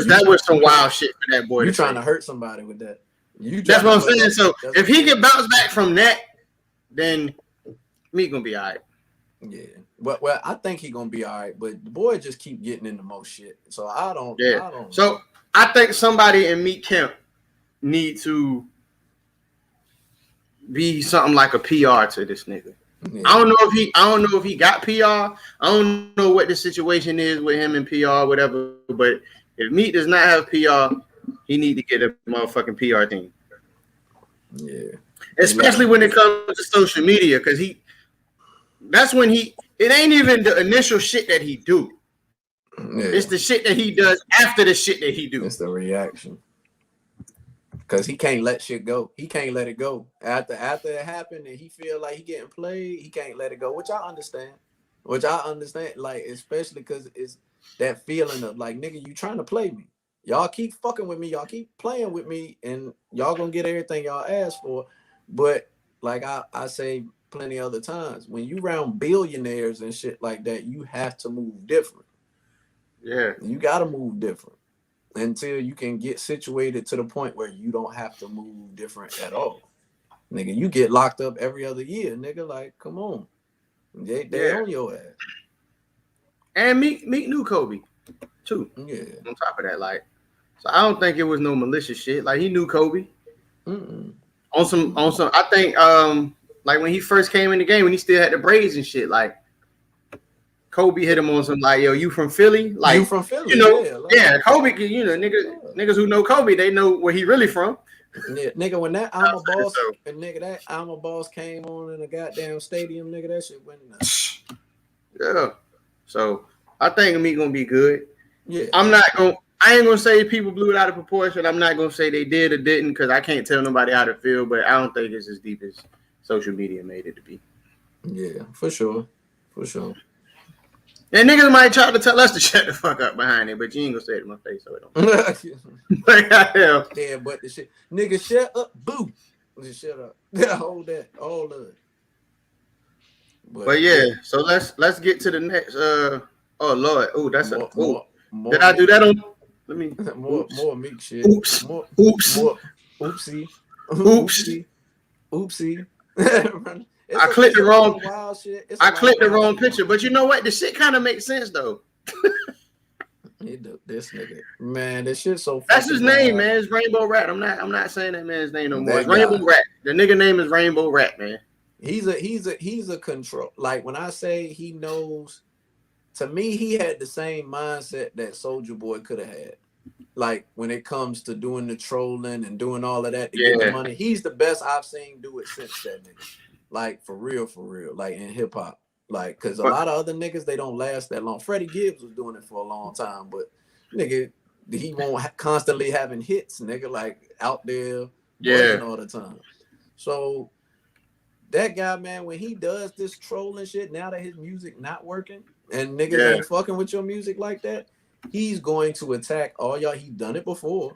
that was some wild shit for that boy. You trying to hurt somebody with that? That's what I'm saying. So if he can bounce back from that, then me gonna be all right. Yeah. Well, I think he gonna be all right, but the boy just keep getting into more shit. So I don't. So I think somebody in Meek Camp need to be something like a PR to this nigga. Yeah. I don't know if he got PR. I don't know what the situation is with him and PR, whatever. But if Meek does not have PR, he need to get a motherfucking PR team. Yeah. Especially when it comes to social media, because that's when it ain't even the initial shit that he do. Yeah. It's the shit that he does after the shit that he do. It's the reaction. Because he can't let shit go. He can't let it go. After it happened and he feel like he getting played, he can't let it go, which I understand. Like, especially because it's that feeling of like, nigga, you trying to play me. Y'all keep fucking with me. Y'all keep playing with me, and y'all gonna get everything y'all ask for. But like I say plenty other times, when you around billionaires and shit like that, you have to move different. Yeah. You got to move different until you can get situated to the point where you don't have to move different at all. Nigga, you get locked up every other year, nigga. Like, come on. They on your ass. And Meek knew Kobe too. Yeah. On top of that, like, so I don't think it was no malicious shit. Like, he knew Kobe. Mm-mm. On some I think like when he first came in the game, when he still had the braids and shit, like Kobe hit him on some like, yo, you from Philly? Like, You from Philly, you know, yeah. Like, yeah, Kobe, you know, niggas who know Kobe, they know where he really from. yeah, nigga, when that I'm a boss So, and nigga that I'm a boss came on in a goddamn stadium, nigga, that shit went nuts. yeah. So I think Meek gonna be good. Yeah. I ain't gonna say people blew it out of proportion. I'm not gonna say they did or didn't because I can't tell nobody how to feel, but I don't think it's as deep as social media made it to be. Yeah, for sure. For sure. And niggas might try to tell us to shut the fuck up behind it, but you ain't gonna say it in my face, so it don't. Yeah, but the shit, nigga, shut up, boo. Just shut up. Yeah, hold that, all of it. But yeah, so let's get to the next. Oh Lord, oh that's more Did I do that on? Let me. more Meek shit. Oops. More oopsie. Oops. Oopsie. I clicked the wrong. Wild shit. I clicked the wrong picture, but you know what? The shit kind of makes sense though. This nigga, man, this shit so. That's his wild. name, man. It's Rainbow Rat. I'm not saying that man's name no more. It's Rainbow Rat. The nigga name is Rainbow Rat, man. He's a control. Like when I say he knows, to me, he had the same mindset that Soulja Boy could have had. Like when it comes to doing the trolling and doing all of that to get the money, he's the best I've seen do it since that nigga. Like for real, like in hip hop. Like, cause a lot of other niggas, they don't last that long. Freddie Gibbs was doing it for a long time, but nigga, he won't constantly having hits, nigga, like out there buzzing all the time. So that guy, man, when he does this trolling shit, now that his music not working and niggas ain't fucking with your music like that, he's going to attack all y'all. He done it before.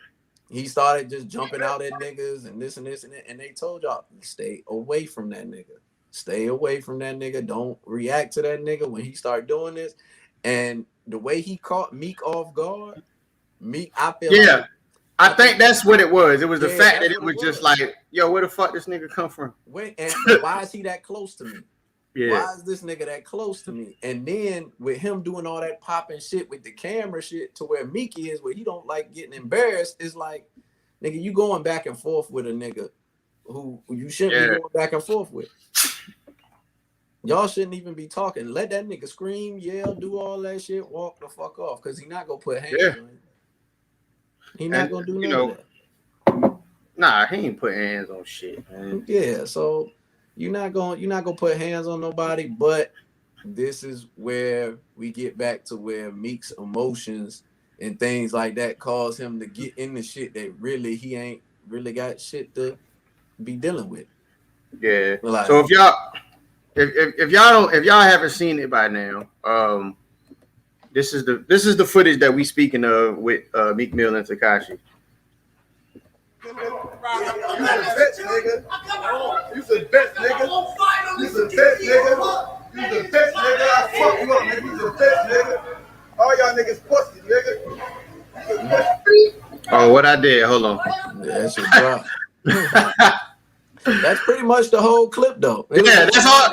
He started just jumping out at niggas and this and this and that, and they told y'all, stay away from that nigga. Stay away from that nigga. Don't react to that nigga when he start doing this. And the way he caught Meek off guard, Meek, I feel like, I think that's what it was. It was the fact that it was just like, yo, where the fuck this nigga come from? And why is he that close to me? Yeah. Why is this nigga that close to me? And then with him doing all that popping shit with the camera shit to where Meek is, where he don't like getting embarrassed, is like, nigga, you going back and forth with a nigga who you shouldn't be going back and forth with. Y'all shouldn't even be talking. Let that nigga scream, yell, do all that shit, walk the fuck off, because he not gonna put hands on him. He not gonna do none of that. Nah, he ain't putting hands on shit, man. Yeah, so you're not gonna put hands on nobody, but this is where we get back to where Meek's emotions and things like that cause him to get into shit that really he ain't really got shit to be dealing with. Yeah. Like, so if y'all haven't seen it by now, this is the footage that we speaking of with Meek Mill and Tekashi. You a bitch, nigga. You a bitch, nigga. You a bitch, nigga. You a bitch, nigga. I fuck you up, nigga. You a bitch, nigga. All y'all niggas pussy, nigga. Oh, what I did? Hold on. Yeah, that shit drop. That's pretty much the whole clip, though. That's all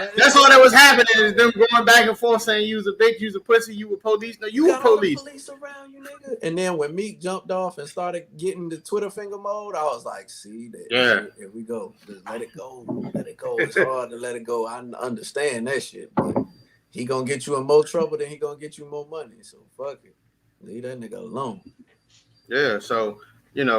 that was happening is them going back and forth saying you was a bitch, you was a pussy, you were police. No, you were police. Police around you, nigga. And then when Meek jumped off and started getting the Twitter finger mode, I was like, see that? Yeah. Here we go. Just let it go. Let it go. It's hard to let it go. I understand that shit, but he gonna get you in more trouble than he gonna get you more money. So fuck it. Leave that nigga alone. Yeah. So and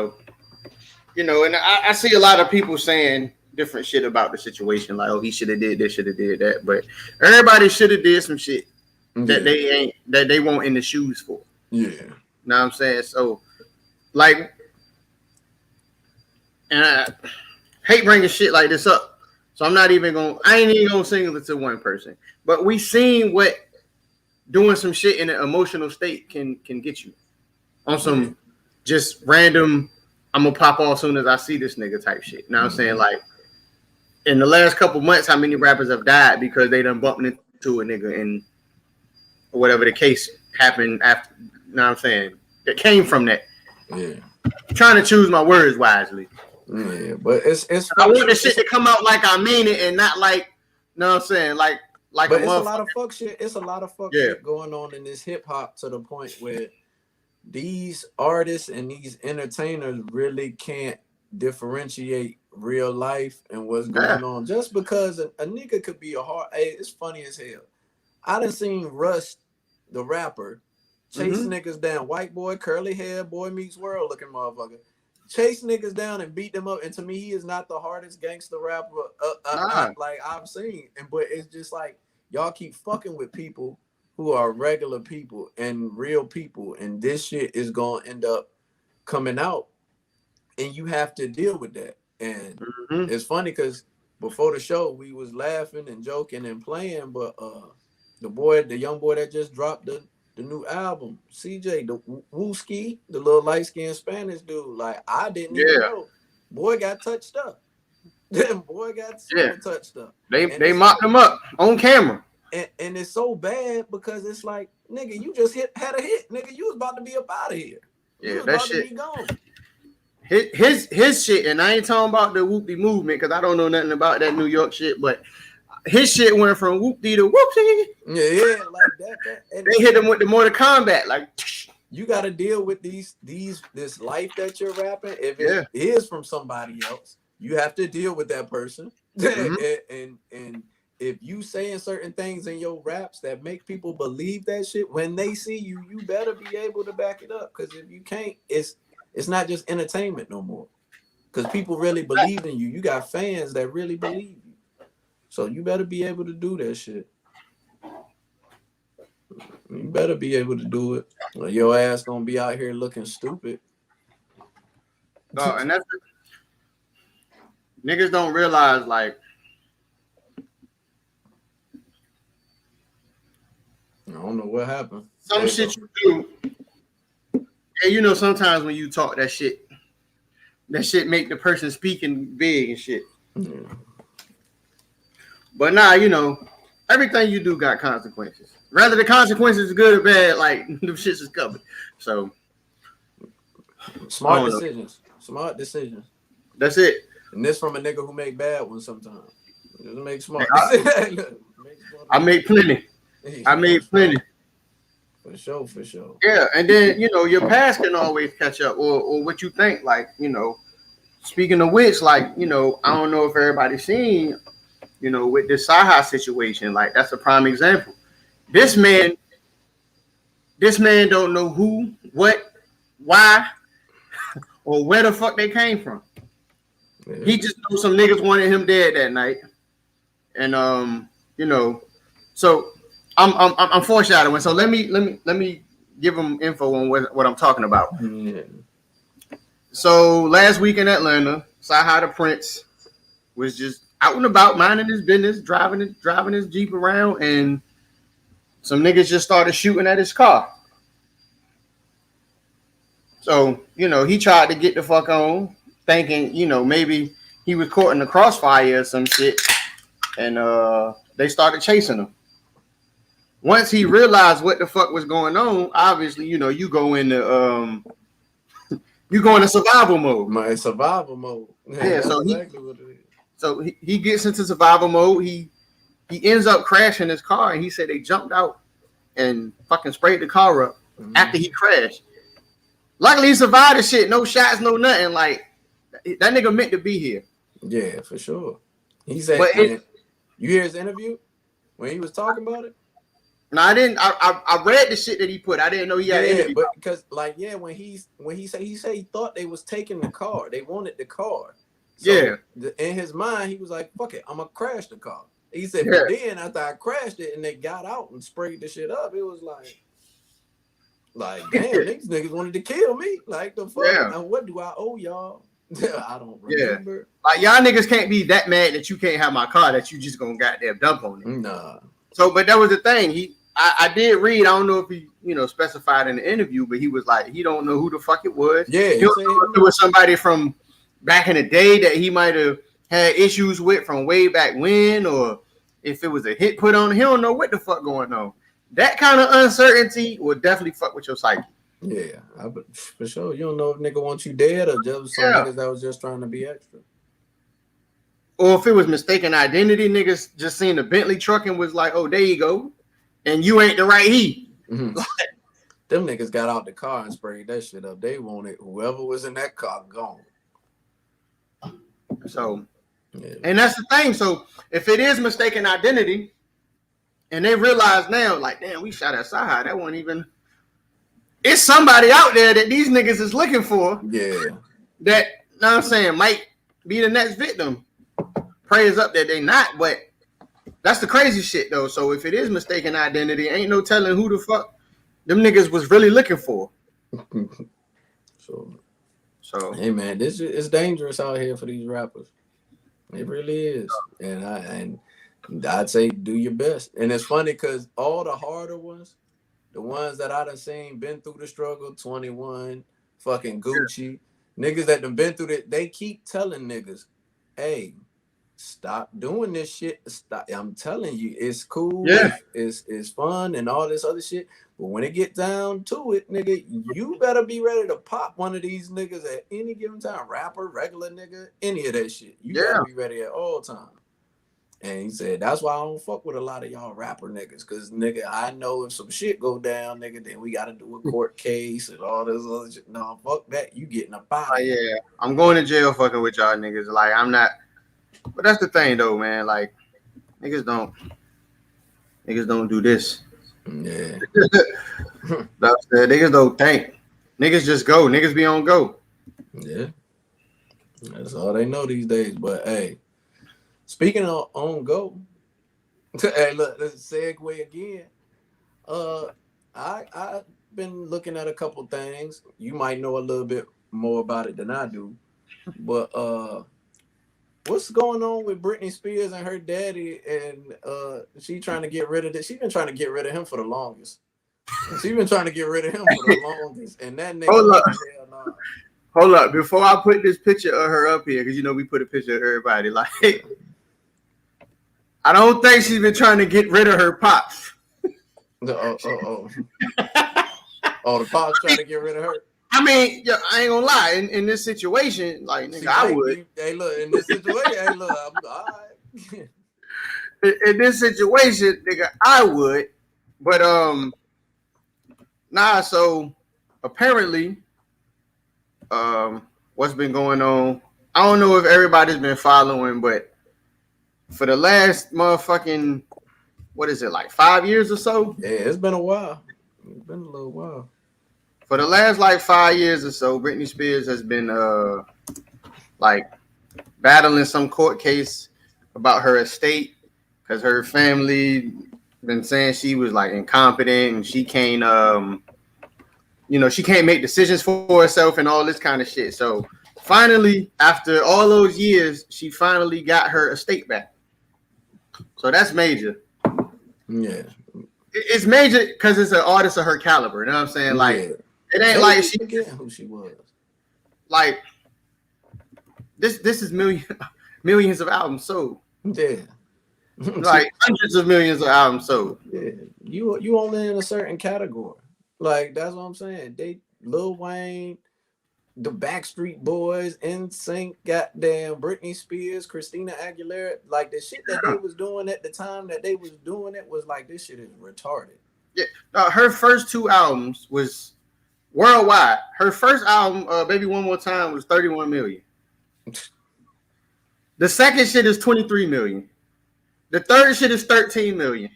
I see a lot of people saying different shit about the situation, like, oh, he should have did this, should have did that, but everybody should have did some shit that they won't in the shoes for. Yeah. Know what I'm saying? So, like, and I hate bringing shit like this up, so I ain't even gonna single it to one person, but we seen what doing some shit in an emotional state can get you on some just random. I'm gonna pop off as soon as I see this nigga type shit. You know what I'm saying? Like in the last couple months, how many rappers have died because they done bumped into a nigga and whatever the case happened after. You know what I'm saying? That came from that. Yeah. I'm trying to choose my words wisely. Yeah, but it's I want the shit to come out like I mean it and not like, you know what I'm saying? Like but a it's a motherfucker. lot of fuck shit. It's a lot of fuck shit going on in this hip hop to the point where these artists and these entertainers really can't differentiate real life and what's going on. Just because a nigga could be a hard. Hey, it's funny as hell. I done seen Russ, the rapper, chase niggas down. White boy, curly hair, boy meets world looking motherfucker. Chase niggas down and beat them up. And to me, he is not the hardest gangster rapper like I've seen. But it's just like y'all keep fucking with people who are regular people and real people, and this shit is gonna end up coming out, and you have to deal with that. And it's funny because before the show we was laughing and joking and playing, but the young boy that just dropped the new album, CJ, the Wooski, the little light-skinned Spanish dude, like I didn't even know. Boy got touched up. Boy got super touched up. They mocked him up on camera. And it's so bad because it's like, nigga, you just had a hit. Nigga, you was about to be up out of here. You was that about shit. to be gone. His shit, and I ain't talking about the Whoopty movement because I don't know nothing about that New York shit, but his shit went from Whoopty to Whoopsie. Yeah, like that. And they hit him with the Mortal Kombat, like you got to deal with this life that you're rapping. If it is from somebody else, you have to deal with that person. and if you saying certain things in your raps that make people believe that shit, when they see you, you better be able to back it up. Because if you can't, it's not just entertainment no more. Because people really believe in you. You got fans that really believe you. So you better be able to do that shit. You better be able to do it. Or your ass gonna be out here looking stupid. And that's niggas don't realize, like, I don't know what happened. Some shit you do. And you know, sometimes when you talk that shit make the person speaking big and shit. Yeah. But nah, you know, everything you do got consequences. Whether the consequences are good or bad, like the shits is covered. So smart decisions. Smart decisions. That's it. And this from a nigga who make bad ones sometimes. Doesn't make smart. I make plenty. I made plenty. For sure. Yeah, and then you know your past can always catch up, or what you think. Like, you know, speaking of which, like, you know, I don't know if everybody's seen, you know, with this Saha situation. Like, that's a prime example. This man don't know who, what, why, or where the fuck they came from. Yeah. He just knows some niggas wanted him dead that night, and you know, so. I'm foreshadowing. So let me give them info on what I'm talking about. Yeah. So last week in Atlanta, Saha the Prince was just out and about, minding his business, driving his Jeep around, and some niggas just started shooting at his car. So, you know, he tried to get the fuck on, thinking, you know, maybe he was caught in the crossfire or some shit, and they started chasing him. Once he realized what the fuck was going on, obviously, you know, you go into survival mode. My survival mode. Yeah, so exactly what it is. So he gets into survival mode. He ends up crashing his car, and he said they jumped out and fucking sprayed the car up after he crashed. Luckily, he survived the shit. No shots, no nothing. Like, that nigga meant to be here. Yeah, for sure. He said, you hear his interview when he was talking about it? No, I didn't. I read the shit that he put. I didn't know he had an interview. But because, like, when he said he thought they was taking the car. They wanted the car. So in his mind, he was like, fuck it, I'm going to crash the car. He said, but then after I crashed it and they got out and sprayed the shit up, it was like, damn, these niggas wanted to kill me. Like, the fuck? Yeah. Now, what do I owe y'all? I don't remember. Like, y'all niggas can't be that mad that you can't have my car that you just gonna goddamn dump on it. Nah. So, but that was the thing. I did read. I don't know if he, specified in the interview, but he was like, he don't know who the fuck it was. Yeah, he don't know if it was somebody from back in the day that he might have had issues with from way back when, or if it was a hit put on. He don't know what the fuck going on. That kind of uncertainty will definitely fuck with your psyche. Yeah, for sure. You don't know if nigga wants you dead or just some niggas that was just trying to be extra. Or if it was mistaken identity, niggas just seen the Bentley truck and was like, oh, there you go. And you ain't the right he. Mm-hmm. Them niggas got out the car and sprayed that shit up. They wanted whoever was in that car gone. So, and that's the thing. So if it is mistaken identity, and they realize now, like, damn, we shot at Saha. That wasn't even. It's somebody out there that these niggas is looking for. Yeah. That, you know what I'm saying, might be the next victim. Prayers up that they not, but that's the crazy shit though. So if it is mistaken identity, ain't no telling who the fuck them niggas was really looking for. So hey man, this is dangerous out here for these rappers. It really is. And I'd say do your best. And it's funny because all the harder ones, the ones that I done seen been through the struggle, 21, fucking Gucci, niggas that done been through it, they keep telling niggas, hey, stop doing this shit. Stop. I'm telling you, it's cool. Yeah. It's fun and all this other shit. But when it get down to it, nigga, you better be ready to pop one of these niggas at any given time. Rapper, regular nigga, any of that shit. You gotta be ready at all times. And he said, that's why I don't fuck with a lot of y'all rapper niggas. Cause nigga, I know if some shit go down, nigga, then we gotta do a court case and all this other shit. No, fuck that. You getting up out of here. Yeah, I'm going to jail fucking with y'all niggas. Like, I'm not. But that's the thing though, man. Like, niggas don't do this. Yeah. Niggas don't think. Niggas just go. Niggas be on go. Yeah. That's all they know these days. But hey, speaking of on go, hey, look, let's segue again. I've been looking at a couple things. You might know a little bit more about it than I do. But what's going on with Britney Spears and her daddy? And she trying to get rid of this. She's been trying to get rid of him for the longest. She's been trying to get rid of him for the longest. And that nigga. Hold up. Before I put this picture of her up here, because we put a picture of everybody. Like, I don't think she's been trying to get rid of her pops. The pops trying to get rid of her. I mean, I ain't gonna lie. In this situation, like, nigga, I would. Hey, look, in this situation, I'm all right. In this situation, nigga, I would. But nah. So apparently, what's been going on? I don't know if everybody's been following, but for the last motherfucking, what is it, like 5 years or so? Yeah, it's been a while. It's been a little while. For the last like 5 years or so, Britney Spears has been like battling some court case about her estate because her family been saying she was like incompetent and she can't she can't make decisions for herself and all this kind of shit. So finally, after all those years, she finally got her estate back. So that's major. Yeah. It's major because it's an artist of her caliber. You know what I'm saying? Like, it ain't like she forget who she was. Like, this is millions of albums sold. Yeah. Like hundreds of millions of albums sold. Yeah. You only in a certain category. Like, that's what I'm saying. They Lil Wayne, the Backstreet Boys, NSYNC, goddamn Britney Spears, Christina Aguilera, like the shit that they was doing at the time that they was doing it was like, this shit is retarded. Yeah, her first two albums was worldwide. Her first album, Baby One More Time, was 31 million. The second shit is 23 million. The third shit is 13 million.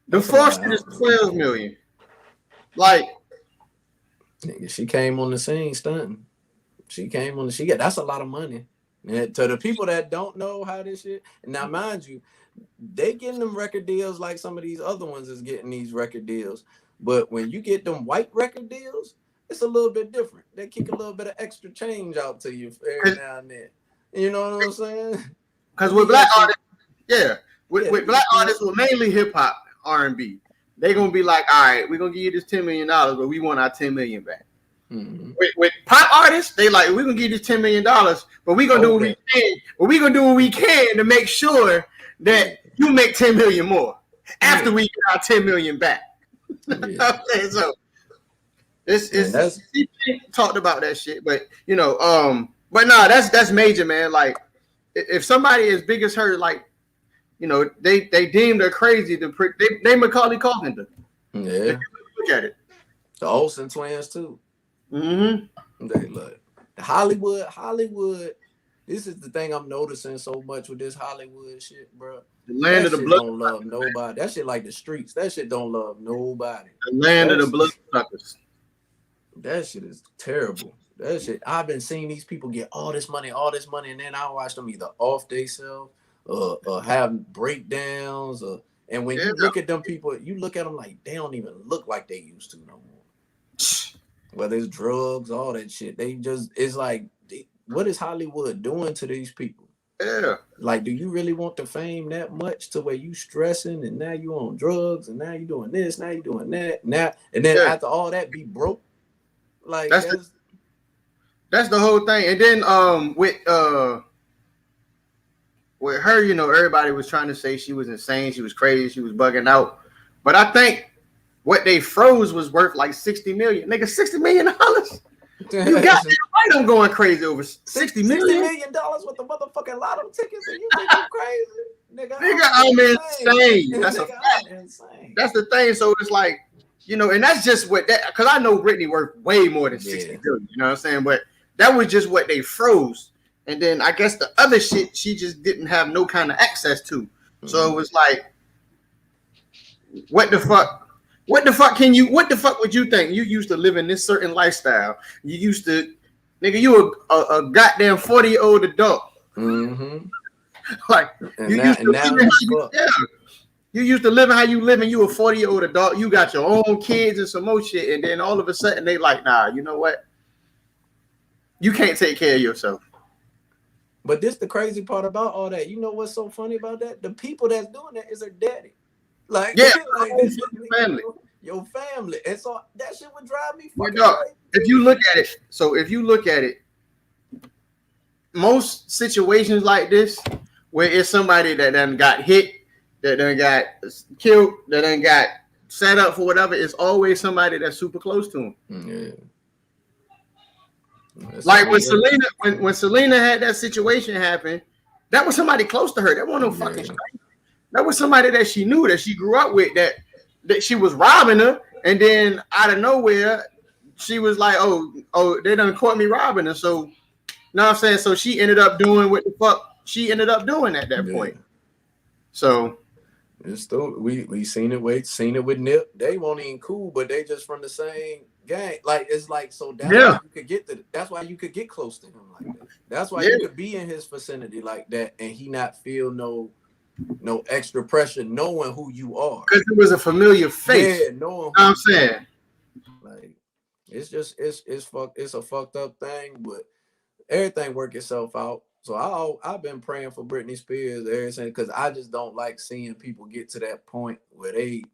The fourth shit is 12 million. Like, she came on the scene stunting. That's a lot of money. And to the people that don't know how this shit, now mind you, they getting them record deals like some of these other ones is getting these record deals. But when you get them white record deals, it's a little bit different. They kick a little bit of extra change out to you every now and then. You know what I'm saying? Because with black artists, with black artists, were mainly hip hop. R&B. They're gonna be like, all right, we're gonna give you this $10 million, but we want our 10 million back. Mm-hmm. With pop artists, they like, we're gonna give you this $10 million, but we're gonna do what we can. But we're gonna do what we can to make sure that you make 10 million more after we get our 10 million back. Yeah. So it's talked about that shit, but but nah, that's major, man. Like if somebody as big as her, like, they deemed her crazy. They Macaulay Culkin. Yeah. Look at it. The Olsen twins too. Mm-hmm. They look Hollywood. This is the thing I'm noticing so much with this Hollywood shit, bro. The land that of the shit blood don't love nobody. That shit like the streets. That shit don't love nobody. The land of the bloodsuckers. That shit is terrible. That shit. I've been seeing these people get all this money, and then I watch them either off themselves or have breakdowns. And when you look at them people, you look at them like they don't even look like they used to no more. Whether it's drugs, all that shit. It's like, what is Hollywood doing to these people? Yeah. Like, do you really want the fame that much to where you stressing and now you on drugs and now you doing this, now you doing that, now and then after all that be broke? Like that's the whole thing. And then with her, everybody was trying to say she was insane, she was crazy, she was bugging out. But I think what they froze was worth like $60 million. Nigga, $60 million. You got me right. I'm going crazy over $60 million with the motherfucking lotto tickets, and you think I'm crazy, nigga. I'm insane. That's a fact. Insane. That's the thing. So it's like, and that's just what that, because I know Britney worth way more than 60 billion. You know what I'm saying? But that was just what they froze, and then I guess the other shit she just didn't have no kind of access to. Mm-hmm. So it was like, what the fuck? What the fuck would you think? You used to live in this certain lifestyle. You used to, nigga, you a goddamn 40-year-old adult. Mm-hmm. Like, you used to live how you live, and you a 40-year-old adult. You got your own kids and some more shit, and then all of a sudden they like, nah, you know what? You can't take care of yourself. But this the crazy part about all that. You know what's so funny about that? The people that's doing that is her daddy. Like, like family. Your family. And so that shit would drive me fucking crazy. If you look at it, most situations like this, where it's somebody that done got hit, that done got killed, that done got set up for whatever, it's always somebody that's super close to him. Yeah. Like when Selena had that situation happen, that was somebody close to her. That wasn't no fucking stranger. That was somebody that she knew, that she grew up with, that she was robbing her, and then out of nowhere, she was like, oh, they done caught me robbing her. So, you know what I'm saying? So she ended up doing what the fuck she ended up doing at that point. So it's still we seen it with Nip. They weren't even cool, but they just from the same gang. Like it's like, so that's why you could get that's why you could get close to him like that. That's why you could be in his vicinity like that and he not feel no extra pressure knowing who you are. Because it was a familiar face. Yeah, knowing who you know what I'm saying. Like it's just it's a fucked up thing, but everything work itself out. So I've been praying for Britney Spears ever since, because I just don't like seeing people get to that point where they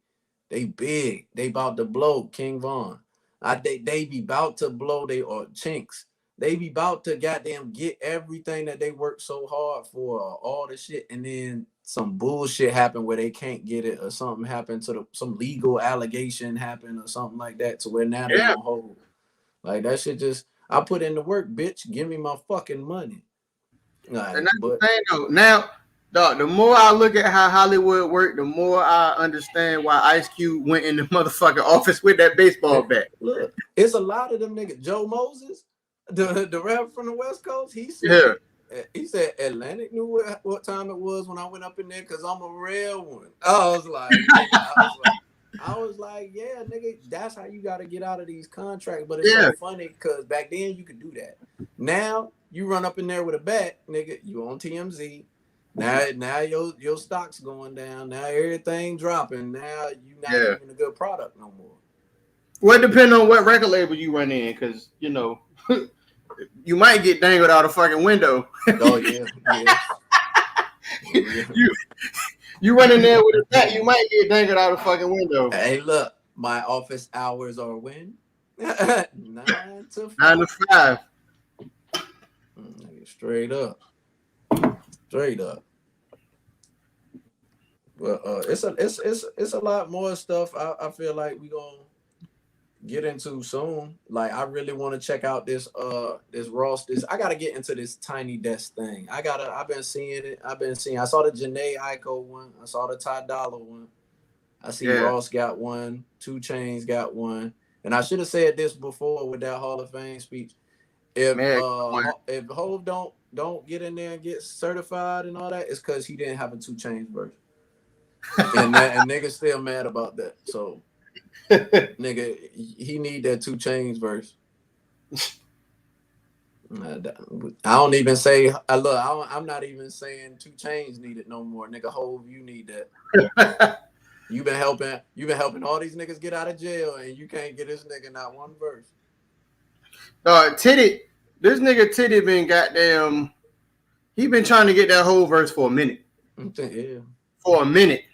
big, they about to blow. King Von, they be about to blow, or Chinks. They be about to goddamn get everything that they worked so hard for, all the shit, and then some bullshit happen where they can't get it, or something happened to some legal allegation happened or something like that, to where now they're on hold. Like that shit just, I put in the work, bitch. Give me my fucking money. Right, and that's the thing though. Now, dog, the more I look at how Hollywood worked, the more I understand why Ice Cube went in the motherfucking office with that baseball bat. Look, it's a lot of them niggas. Joe Moses, the rapper from the West Coast, he said Atlantic knew what time it was when I went up in there, because I'm a real one. I was like, yeah, nigga, that's how you got to get out of these contracts. But it's so funny because back then you could do that. Now you run up in there with a bat, nigga, you on TMZ. Now your stock's going down. Now everything dropping. Now you not even a good product no more. Well, it depends on what record label you run in, because you might get dangled out a fucking window. Oh yeah. You run in there with a bat, you might get dangled out the fucking window. Hey, look, my office hours are when 9 to 5. 9 to 5. Straight up. Well, it's a lot more stuff. I feel like we gonna get into soon. Like I really want to check out this Ross. I gotta get into this Tiny Desk thing. I've been seeing it. I saw the Janae Aiko one. I saw the Ty Dolla one. I see Ross got one. 2 Chainz got one. And I should have said this before with that Hall of Fame speech. If Hov don't get in there and get certified and all that, it's because he didn't have a 2 Chainz verse. and niggas still mad about that. So nigga, he need that 2 Chainz verse. I don't even say I'm not even saying 2 Chainz need it no more. Nigga, Hov, you need that. You've been helping all these niggas get out of jail, and you can't get this nigga not one verse. This nigga Titty been goddamn. He been trying to get that whole verse for a minute. Yeah. For a minute.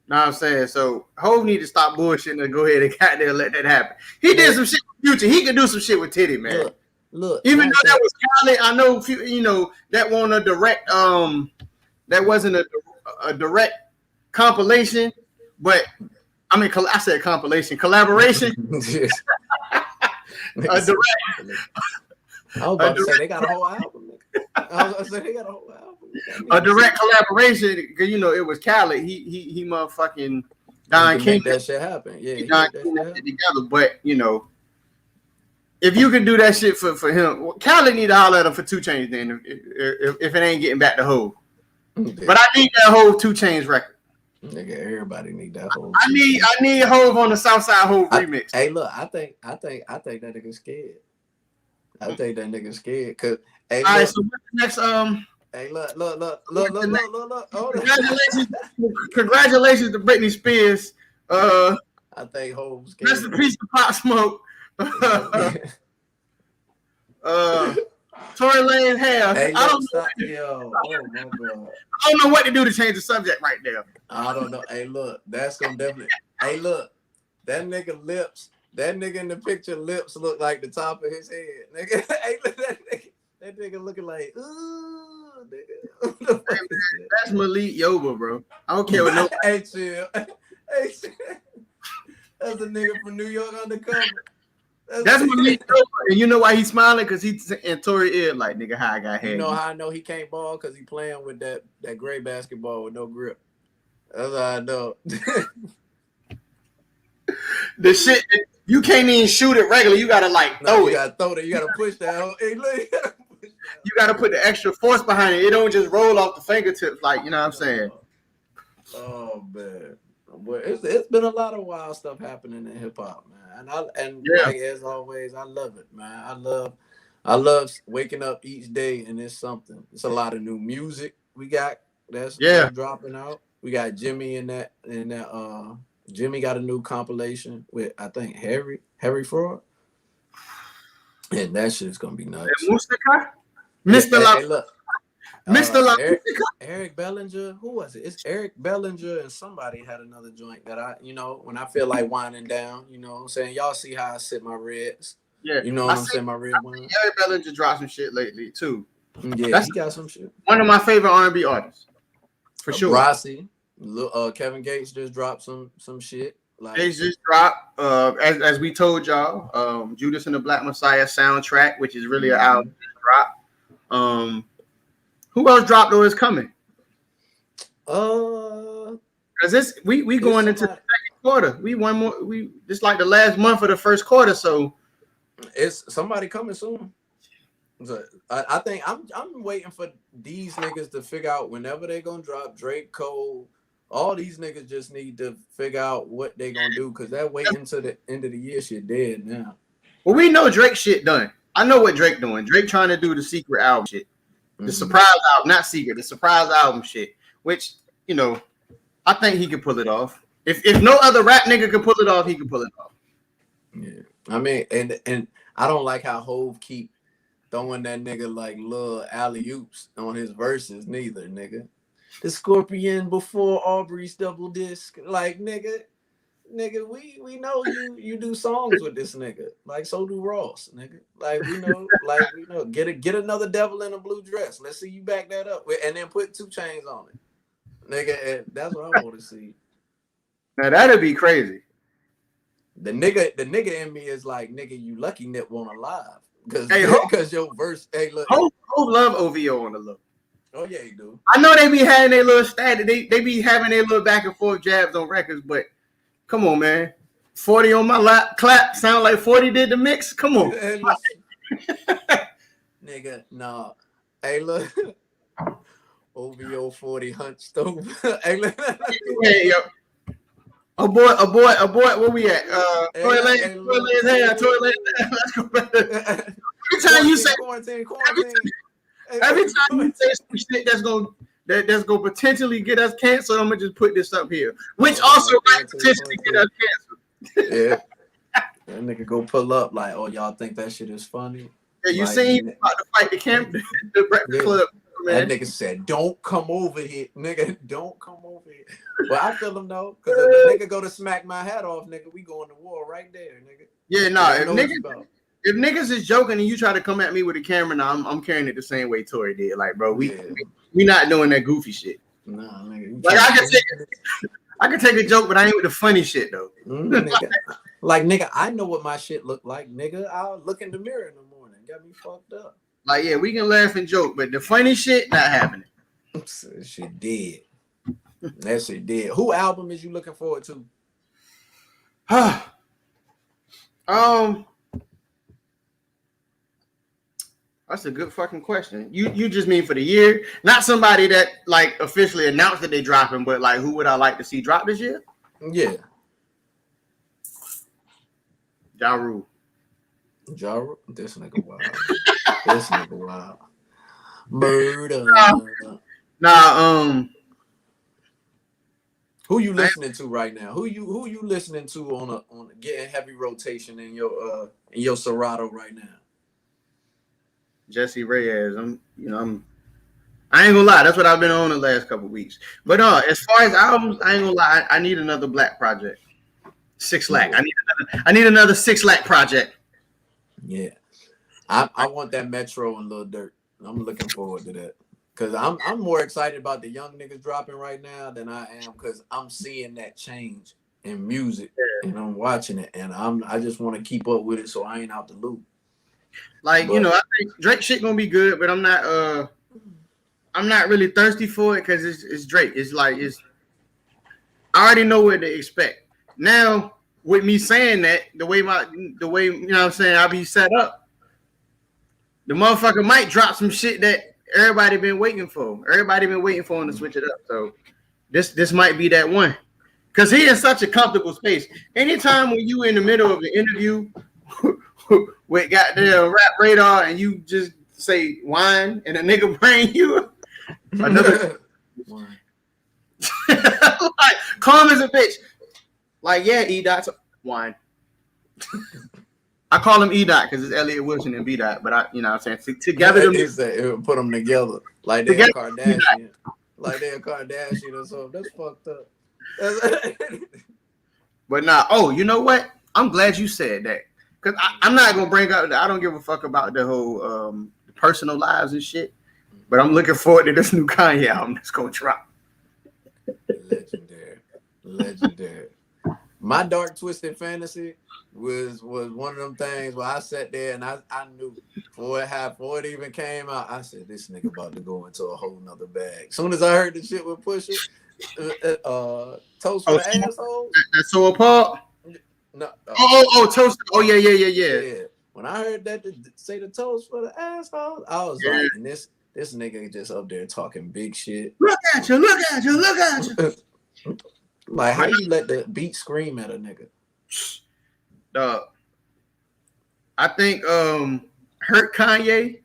Know what I'm saying? So Hov need to stop bullshitting and go ahead and goddamn let that happen. He did some shit with Future. He could do some shit with Titty, man. Look. Even though that was Khaled, I know that wasn't a direct that wasn't a direct compilation, but I mean I said compilation, collaboration. A direct. I was about to say they got a whole album. They got a whole album. A direct collaboration because it was Khaled. He motherfucking Don King make that shit happen. Yeah, he Don King that shit together. But if you could do that shit for him, Khaled need to holler at him for 2 Chainz then if it ain't getting back to Hov. But I need that whole 2 Chainz record. Nigga, everybody need that whole. I need Hov on the Southside Hov remix. Hey, look, I think that nigga scared. I think that nigga scared. Cause hey, all right, so what's the next Hey, look. Hold Congratulations to Britney Spears. I think Hov's scared. Rest in peace to Pop Smoke. Tory Lanez hair. Hey, I don't know what to do to change the subject right now. I don't know. Hey, look, that's gonna definitely. Hey, look, that nigga lips. That nigga in the picture lips look like the top of his head. Nigga, hey, look, that nigga looking like, ooh, nigga. That's Malik Yoba, bro. I don't care what no. Hey, chill. Hey, chill. That's a nigga from New York undercover. That's Malik Yoba. And you know why he's smiling? Because he's in Tory ear like, nigga, how I got hair. You know how I know he can't ball? Because he playing with that gray basketball with no grip. That's how I know. The shit, you can't even shoot it regular. You gotta throw it. You gotta throw it. You gotta push that. Hey, look, you gotta put the extra force behind it. It don't just roll off the fingertips, like, you know what I'm saying? Oh man, but it's been a lot of wild stuff happening in hip hop, man. Like, as always, I love it, man. I love waking up each day and it's something. It's a lot of new music we got that's dropping out. We got Jimmy in that. Jimmy got a new compilation with, I think, Harry Fraud. And that shit's gonna be nuts. Mr. Eric Bellinger. Who was it? It's Eric Bellinger and somebody had another joint that when I feel like winding down, you know what I'm saying? Y'all see how I sit my reds. Yeah. You know what I'm saying? My red one. Eric Bellinger dropped some shit lately too. Yeah, he got some shit. One of my favorite R&B artists. For sure. Rossi. Kevin Gates just dropped some shit. Gates just dropped, as we told y'all, Judas and the Black Messiah soundtrack, which is really an album drop. Who else dropped or is coming? Because we going into the second quarter. We one more. We just like the last month of the first quarter. So it's somebody coming soon. So I think I'm waiting for these niggas to figure out whenever they gonna drop. Drake, Cole, all these niggas just need to figure out what they gonna do, because that wait until the end of the year shit dead now. Well, we know Drake shit done. I know what Drake doing. Drake trying to do the secret album shit. The surprise album, not secret, the surprise album shit. Which, I think he can pull it off. If no other rap nigga can pull it off, he can pull it off. Yeah. I mean, and I don't like how Hov keep throwing that nigga like little alley-oops on his verses neither, nigga. the Scorpion before Aubrey's double disc. Like nigga, we know you do songs with this nigga. Like so do Ross, nigga. Like we know. Get another devil in a blue dress. Let's see you back that up. And then put 2 chains on it. Nigga, and that's what I want to see. Now that'd be crazy. The nigga in me is like, nigga, you lucky Nip won't alive. Hey, Cause your verse, hey look. Hope love OVO on the look. Oh yeah, you do. I know they be having their little static, they be having their little back and forth jabs on records, but come on, man. 40 on my lap clap sound like 40 did the mix. Come on. Hey, nigga, nah. Hey look. OVO 40 hunched over. Hey look. Hey, yo. A boy, where we at? Toilet lane. Let's go back. Every time you say quarantine. Every time you say some shit that's gonna potentially get us canceled, I'm gonna just put this up here, which also might potentially get us canceled. Yeah, that nigga go pull up like, oh y'all think that shit is funny? Yeah, you like, seen about to fight the camp, the Breakfast Club. Man. That nigga said, "Don't come over here, nigga. Don't come over here." But I feel him though, because if the nigga go to smack my hat off, nigga, we going to war right there, nigga. Yeah, nah. If niggas is joking and you try to come at me with a camera, now I'm carrying it the same way Tori did. Like, bro, we not doing that goofy shit. Nah, nigga. Like I can take a joke, but I ain't with the funny shit though. Nigga. Like, nigga, I know what my shit look like, nigga. I'll look in the mirror in the morning. Got me fucked up. Like, yeah, we can laugh and joke, but the funny shit not happening. That shit dead. That shit dead. Who album is you looking forward to? That's a good fucking question. You just mean for the year? Not somebody that like officially announced that they dropping, but like who would I like to see drop this year? Yeah. Ja Rule. Ja Rule? This nigga wild. Murder. Who you listening to right now? Who you listening to on getting heavy rotation in your Serato right now? Jesse Reyes. I ain't gonna lie, that's what I've been on the last couple of weeks. But as far as albums, I ain't gonna lie, I need another Black project. 6 Lack. I need another 6 Lack project. Yeah. I want that Metro and Lil Durk. I'm looking forward to that. Cause I'm more excited about the young niggas dropping right now than I am, because I'm seeing that change in music and I'm watching it, and I just want to keep up with it so I ain't out the loop. Like, I think Drake shit gonna be good, but I'm not really thirsty for it because it's Drake. It's like I already know what to expect. Now, with me saying that, the way you know what I'm saying, I'll be set up. The motherfucker might drop some shit that everybody been waiting for. Everybody been waiting for him to switch it up. So this might be that one. Cause he in such a comfortable space. Anytime when you in the middle of an interview with goddamn Rap Radar and you just say wine and a nigga bring you another wine. Like, calm as a bitch. Like, yeah, E-Dot's wine. I call him E-Dot because it's Elliot Wilson and B-Dot, but you know what I'm saying? Together, put them together like they're Kardashian. Like they're Kardashian or something. That's fucked up. But nah, you know what? I'm glad you said that. Because I'm not going to bring up, I don't give a fuck about the whole personal lives and shit. But I'm looking forward to this new Kanye album that's going to drop. Legendary. My Dark Twisted Fantasy was one of them things where I sat there and I knew before it even came out, I said, this nigga about to go into a whole nother bag. As soon as I heard the shit with Pusha, Toast for the Assholes. That's so apart. No. Toast. Oh, yeah. When I heard that say the Toast for the Assholes, I was like, and this nigga just up there talking big shit. Look at you. Like, how you let the beat scream at a nigga? I think Hurt Kanye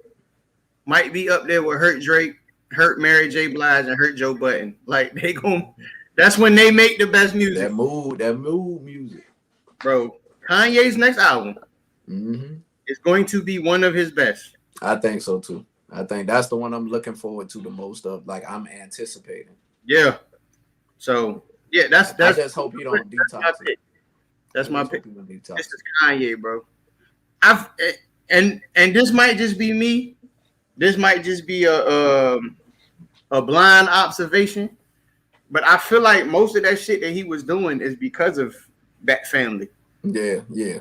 might be up there with Hurt Drake, Hurt Mary J. Blige, and Hurt Joe Budden. Like, that's when they make the best music. That mood music. Bro, Kanye's next album is going to be one of his best. I think so too. I think that's the one I'm looking forward to the most of. Like I'm anticipating. Yeah. So yeah, I that's just hope you don't that's my detox it. pick. That's I my just pick. hope you don't This detox is it. Kanye, bro. I've and this might just be me. This might just be a blind observation, but I feel like most of that shit that he was doing is because of that family. Yeah, yeah,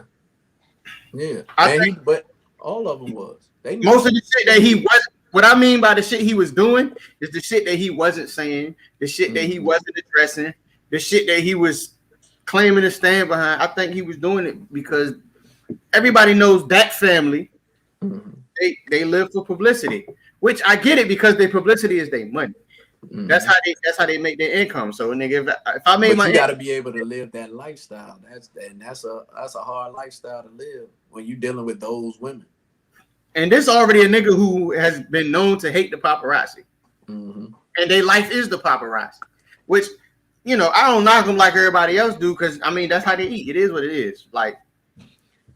yeah. I And he, think but all of them was. They most knew. of the shit They that he knew. was, what I mean by the shit he was doing is the shit that he wasn't saying, the shit that he Mm-hmm. wasn't addressing, the shit that he was claiming to stand behind. I think he was doing it because everybody knows that family. Mm-hmm. They live for publicity, which I get it because their publicity is their money. Mm-hmm. That's how they make their income. So nigga, if I made But my you got to income, be able to live that lifestyle. That's a hard lifestyle to live when you dealing with those women. and this already a nigga who has been known to hate the paparazzi, Mm-hmm. and their life is the paparazzi, which I don't knock them like everybody else do because I mean that's how they eat. It is what it is. Like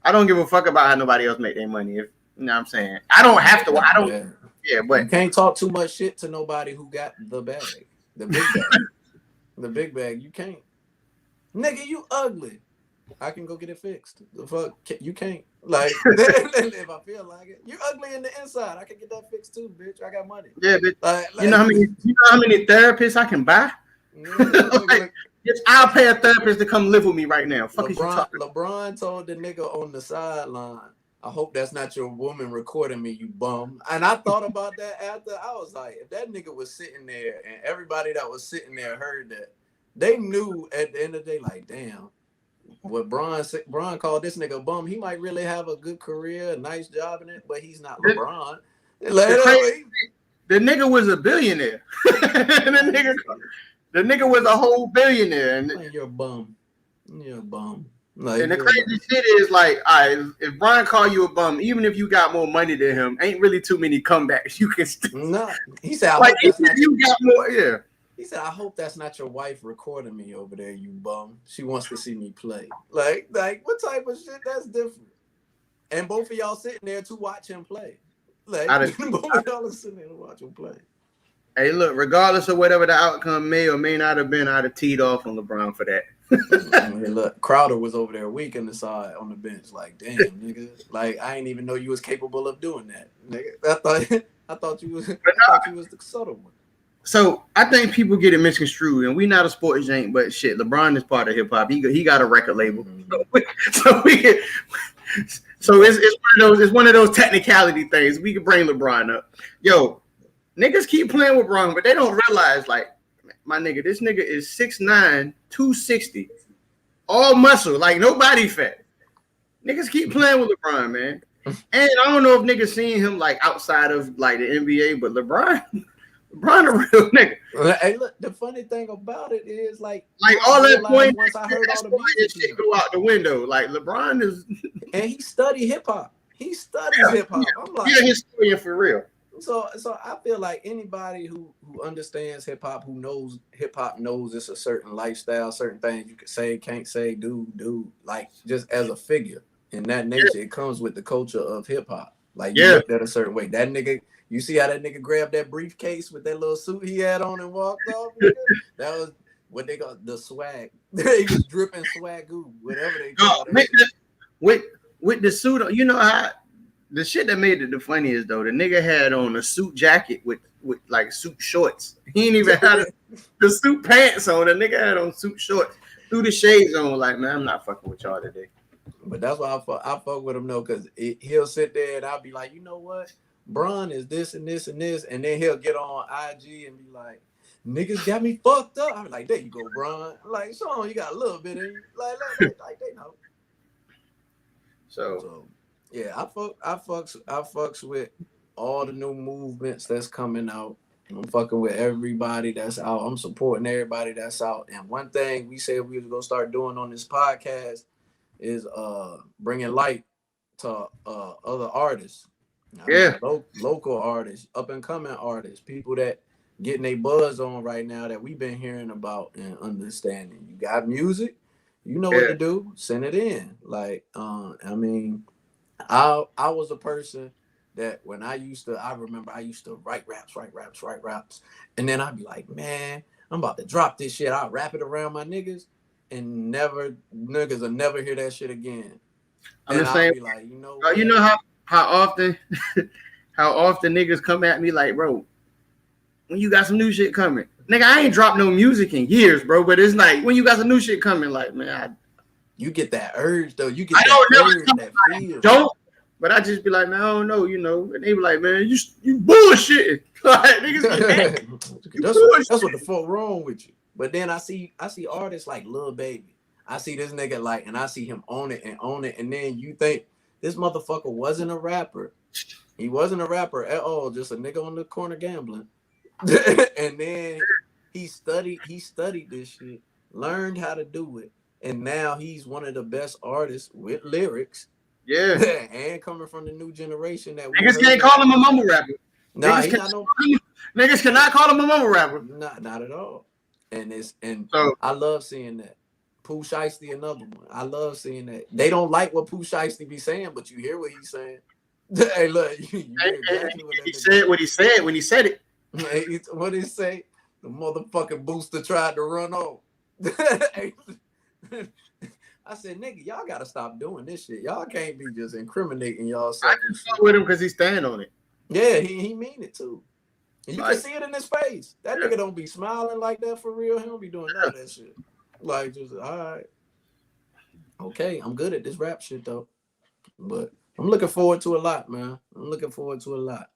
I don't give a fuck about how nobody else make their money. If you know what I'm saying, I don't have to. I don't. Yeah. Yeah, You but can't talk too much shit to nobody who got the bag, the big bag, the big bag. You can't, nigga. You ugly. I can go get it fixed. The fuck, you can't. Like if I feel like it, you ugly in the inside. I can get that fixed too, bitch. I got money. yeah, but you know Like how many therapists I can buy? yeah, nigga, Like, I'll pay a therapist to come live with me right now. Fuck is you talking? LeBron told the nigga on the sideline, I hope that's not your woman recording me, you bum. And I thought about that after. I was like, if that nigga was sitting there and everybody that was sitting there heard that, they knew at the end of the day, like, damn, what Bron called this nigga a bum, he might really have a good career, a nice job in it, but he's not The, LeBron. the crazy, the nigga was a billionaire. The nigga was a whole billionaire, and You're a bum. You're a bum. the crazy shit is like, all right, if Brian call you a bum, even if you got more money than him, ain't really too many comebacks you can still. No, he said, I like hope that's not you got more, yeah. He said, I hope that's not your wife recording me over there, you bum. She wants to see me play. Like what type of shit? That's different. And both of y'all sitting there to watch him play. Like both of y'all are sitting there to watch him play. Hey, look, regardless of whatever the outcome may or may not have been, I'd have teed off on LeBron for that. Hey, look, Crowder was over there weak in the side on the bench. Like, damn, nigga. Like, I ain't even know you was capable of doing that, nigga. I thought you was the subtle one. So I think people get it misconstrued, and we not a sports jank, but shit, LeBron is part of hip hop. He got a record label, so it's one of those technicality things. We can bring LeBron up. Yo, niggas keep playing with LeBron, but they don't realize, like, my nigga, this nigga is 6'9", 260, all muscle, like no body fat. Niggas keep playing with LeBron, man. And I don't know if niggas seen him like outside of like the NBA, but LeBron a real nigga. Hey, look, the funny thing about it is like all that point, once I heard all the music shit go out the window. Like LeBron is, and he studied hip hop. He studies hip hop. I'm like, he's a historian for real. So I feel like anybody who understands hip hop, who knows hip hop, knows it's a certain lifestyle, certain things you can say, can't say, do, like just as a figure in that nature, it comes with the culture of hip hop. Like you looked at a certain way. That nigga, you see how that nigga grabbed that briefcase with that little suit he had on and walked off? Nigga? That was what they got, the swag. He was dripping swagoo, whatever they call it. With the suit, you know how the shit that made it the funniest though, the nigga had on a suit jacket with like suit shorts. He ain't even had the suit pants on. The nigga had on suit shorts, threw the shades on. Like, man, I'm not fucking with y'all today. But that's why I fuck with him though, because he'll sit there and I'll be like, you know what? Bron is this and this and this, and then he'll get on IG and be like, niggas got me fucked up. I'm like, there you go, Bron. Like, Sean, you got a little bit in you. Like they know. So yeah, I fucks with all the new movements that's coming out. I'm fucking with everybody that's out. I'm supporting everybody that's out. And one thing we said we was gonna start doing on this podcast is bringing light to other artists. Local artists, up and coming artists, people that getting their buzz on right now that we've been hearing about and understanding. You got music, you know what to do, send it in. Like I mean, I was a person that when I remember I used to write raps, and then I'd be like, man, I'm about to drop this shit. I'll rap it around my niggas, and niggas will never hear that shit again. I'm And the I'll same. be like, you know You what? know how often how often niggas come at me like, bro, when you got some new shit coming, nigga, I ain't dropped no music in years, bro. But it's like when you got some new shit coming, like, man, You get that urge though. You get I that don't urge, never that feel. don't. But I just be like, man, I don't know, you know. And they be like, man, you bullshit. Like niggas get mad. That's what the fuck wrong with you. But then I see artists like Lil Baby. I see this nigga like, and I see him own it, and then you think this motherfucker wasn't a rapper. He wasn't a rapper at all, just a nigga on the corner gambling. And then he studied this shit, learned how to do it, and now he's one of the best artists with lyrics. Yeah. And coming from the new generation that niggas can't call him a mumble rapper. Nah, niggas cannot call him a mumble rapper. Not at all. And so, I love seeing that. Pooh Shiesty, another one. I love seeing that. They don't like what Pooh Shiesty be saying, but you hear what he's saying. Hey, look, you hear exactly what he said what he said when he said it. What did he say? The motherfucking booster tried to run off. I said, nigga, y'all gotta stop doing this shit. Y'all can't be just incriminating y'all. I just fuck with him because he stand on it. Yeah, he mean it too. And you can see it in his face. That nigga don't be smiling like that for real. He don't be doing none of that shit. Like, just, all right. Okay, I'm good at this rap shit, though. But I'm looking forward to a lot, man. I'm looking forward to a lot.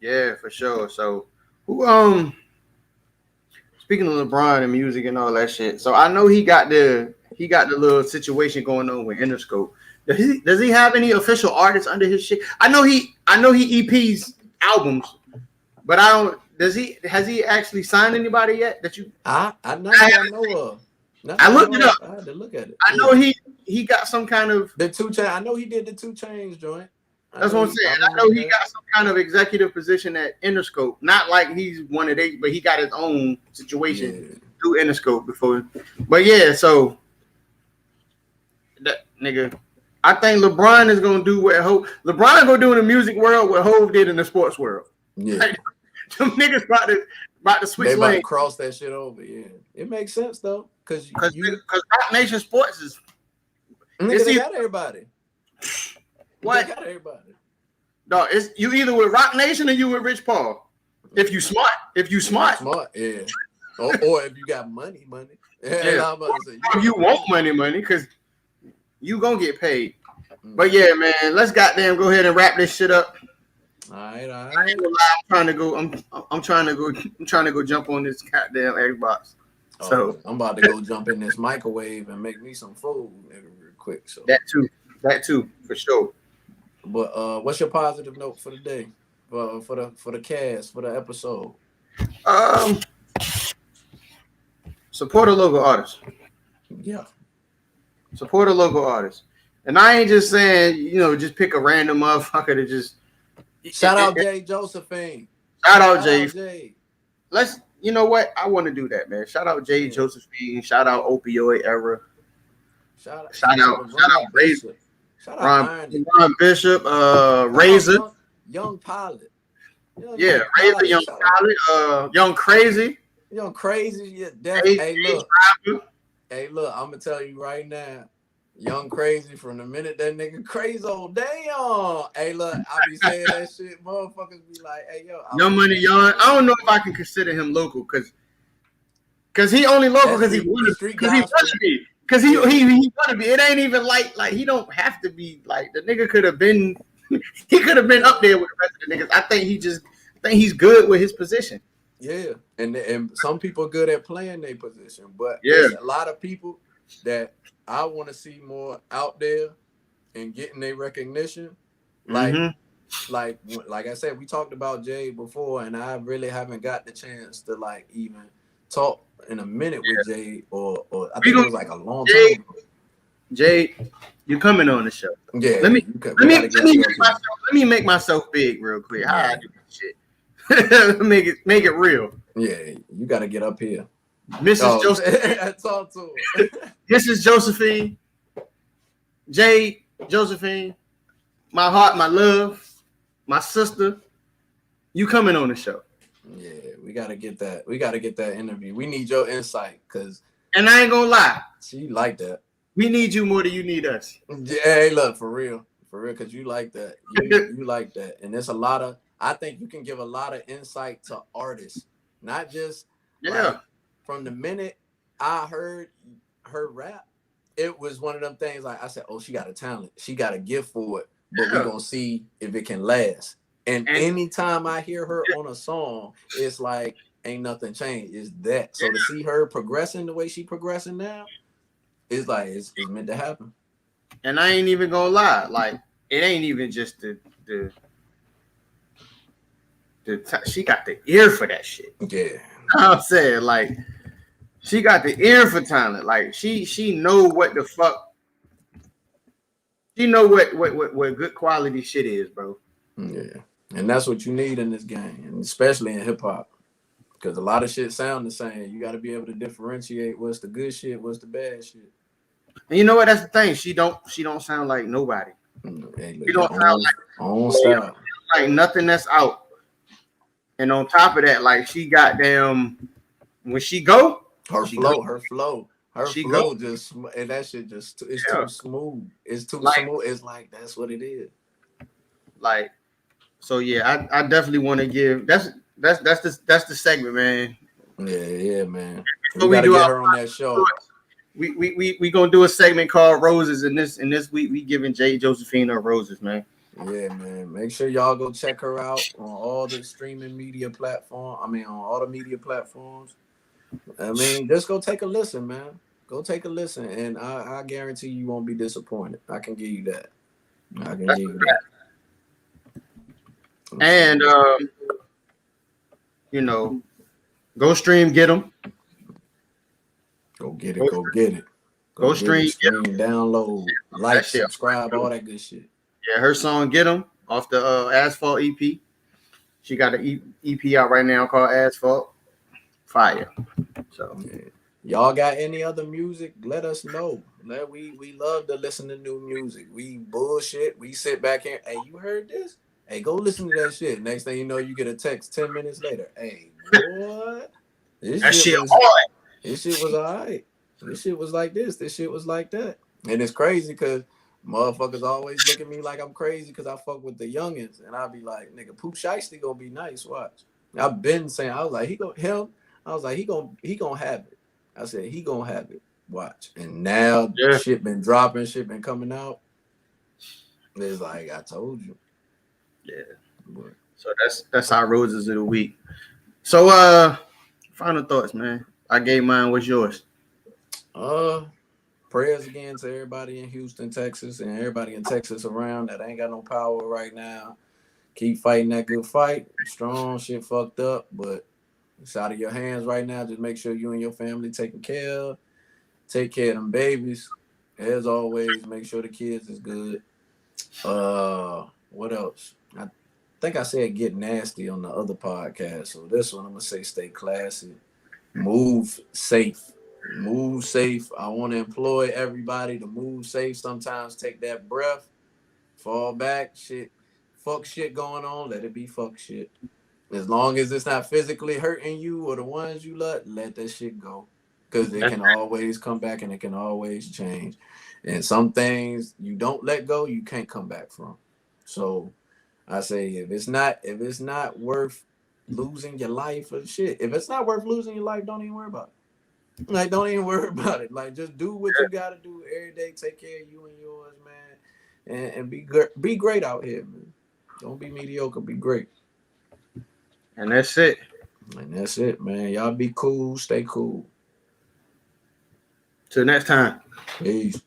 Yeah, for sure. So, who, speaking of LeBron and music and all that shit, so I know he got the little situation going on with Interscope. Does he have any official artists under his shit? I know he EPs albums, but I don't. Has he actually signed anybody yet? That you? I know of. I looked it up. I had to look at it. I know he got some kind of the 2 Chainz. I know he did the 2 Chainz joint. That's what I'm saying. I know he got some kind of executive position at Interscope. Not like he's one of they, but he got his own situation through Interscope before. But yeah, so that nigga, I think LeBron is gonna do what LeBron gonna do in the music world what Hov did in the sports world. Yeah, like, them niggas about to switch lanes. They about to cross that shit over. Yeah, it makes sense though, because Rock Nation Sports is. They got everybody. What? They got everybody. No, it's you either with Rock Nation or you with Rich Paul. If you smart. Yeah. Or if you got money. Yeah. If you want money, because you gonna get paid. But yeah, man, let's goddamn go ahead and wrap this shit up. All right. I'm trying to go jump on this goddamn Xbox. So I'm about to go jump in this microwave and make me some food real quick. So that too, for sure. But what's your positive note for the day? For the cast, for the episode? Support a local artist. Yeah. Support a local artist. And I ain't just saying, just pick a random motherfucker to just shout out Jay Josephine. Shout out Jay. Let's you know what? I want to do that, man. Shout out Jay Josephine. Shout out Opioid Era. Shout out Razor. Shout out Ron Bishop, Razor. Young Pilot. Razor, Young Pilot, Young Crazy. Young Crazy, yeah, definitely. Hey, look, I'm gonna tell you right now. Young Crazy from the minute that nigga crazy old damn. Hey, look, I be saying that shit. Motherfuckers be like, hey, yo. Young Money Young. I don't know if I can consider him local because he only local because he wanted to be. Because he want to be. It ain't even like he don't have to be. Like the nigga could have been. He could have been up there with the rest of the niggas. I think he's good with his position. Yeah, and some people are good at playing their position, but there's a lot of people that I want to see more out there and getting their recognition. Like I said, we talked about Jay before, and I really haven't got the chance to even talk in a minute with Jay, or I think it was a long time ago. Jay, you coming on the show? Yeah. Let me make myself big real quick. How I do this shit? make it real. Yeah, you got to get up here, Mrs. Josephine. Talk to her. Mrs. Josephine, Jay Josephine, my heart, my love. my sister, you coming on the show. Yeah, we gotta get that. We gotta get that interview. We need your insight because And I ain't gonna lie, she like that. we need you more than you need us. Yeah, hey, look, for real, because you like that. You like that, and there's a lot of. I think you can give a lot of insight to artists, not just like from the minute I heard her rap, it was one of them things. Like I said, oh, she got a talent, she got a gift for it, but we gonna see if it can last. And anytime I hear her on a song, it's like ain't nothing changed. It's that. So to see her progressing the way she progressing now, it's like it's meant to happen. And I ain't even gonna lie, like it ain't even just the she got the ear for that shit. Yeah, I'm saying like she got the ear for talent. Like she know what the fuck. She know what good quality shit is, bro. Yeah, and that's what you need in this game, and especially in hip hop, because a lot of shit sound the same. You got to be able to differentiate what's the good shit, what's the bad shit. And you know what? That's the thing. She don't sound like nobody. Hey, She don't sound like own style. Like nothing that's out. And on top of that, like she goddamn when she go, her flow go. just, and that shit just it's too smooth. It's too smooth. It's like that's what it is. Like, so yeah, I definitely want to give that's the segment, man. Yeah, man. So we gotta get her on that show. We gonna do a segment called Roses, and this week we giving J. Josephine her roses, man. Yeah, man. Make sure y'all go check her out on all the streaming media platform. I mean, on all the media platforms. I mean, just go take a listen, man. Go take a listen, and I guarantee you won't be disappointed. I can give you that. I can give you that. And you know, go stream, get them. Go get it. Go get it. Go stream, download, like, subscribe, all that good shit. Yeah, her song "Get 'Em" off the Asphalt EP. She got an EP out right now called Asphalt. Fire. So y'all got any other music? Let us know. We love to listen to new music. We bullshit. We sit back here. Hey, you heard this? Hey, go listen to that shit. Next thing you know, you get a text 10 minutes later. Hey, what? This shit was all right. This shit was like this. This shit was like that. And it's crazy because motherfuckers always look at me like I'm crazy because I fuck with the youngins. And I'll be like, nigga, Pooh Shiesty gonna be nice. Watch. I've been saying, I was like, he gonna have it. I said, he gonna have it. Watch. And now shit been dropping, shit been coming out. It's like, I told you. Yeah. But, so that's our roses of the week. So final thoughts, man. I gave mine. What's yours? Prayers again to everybody in Houston, Texas, and everybody in Texas around that ain't got no power right now. Keep fighting that good fight. Strong shit fucked up, but it's out of your hands right now. Just make sure you and your family taken care of. Take care of them babies. As always, make sure the kids is good. What else? I think I said get nasty on the other podcast. So this one I'm gonna say stay classy. Move safe. Move safe. I want to employ everybody to move safe. Sometimes take that breath, fall back, fuck shit going on. Let it be fuck shit. As long as it's not physically hurting you or the ones you love, let that shit go. Because it can always come back and it can always change. And some things you don't let go, you can't come back from. So I say if it's not worth losing your life or shit, if it's not worth losing your life, don't even worry about it. Like, don't even worry about it. Like, just do what you gotta do every day. Take care of you and yours, man, and be great out here, man. Don't be mediocre. Be great. And that's it. And that's it, man. Y'all be cool. Stay cool. Till next time. Peace.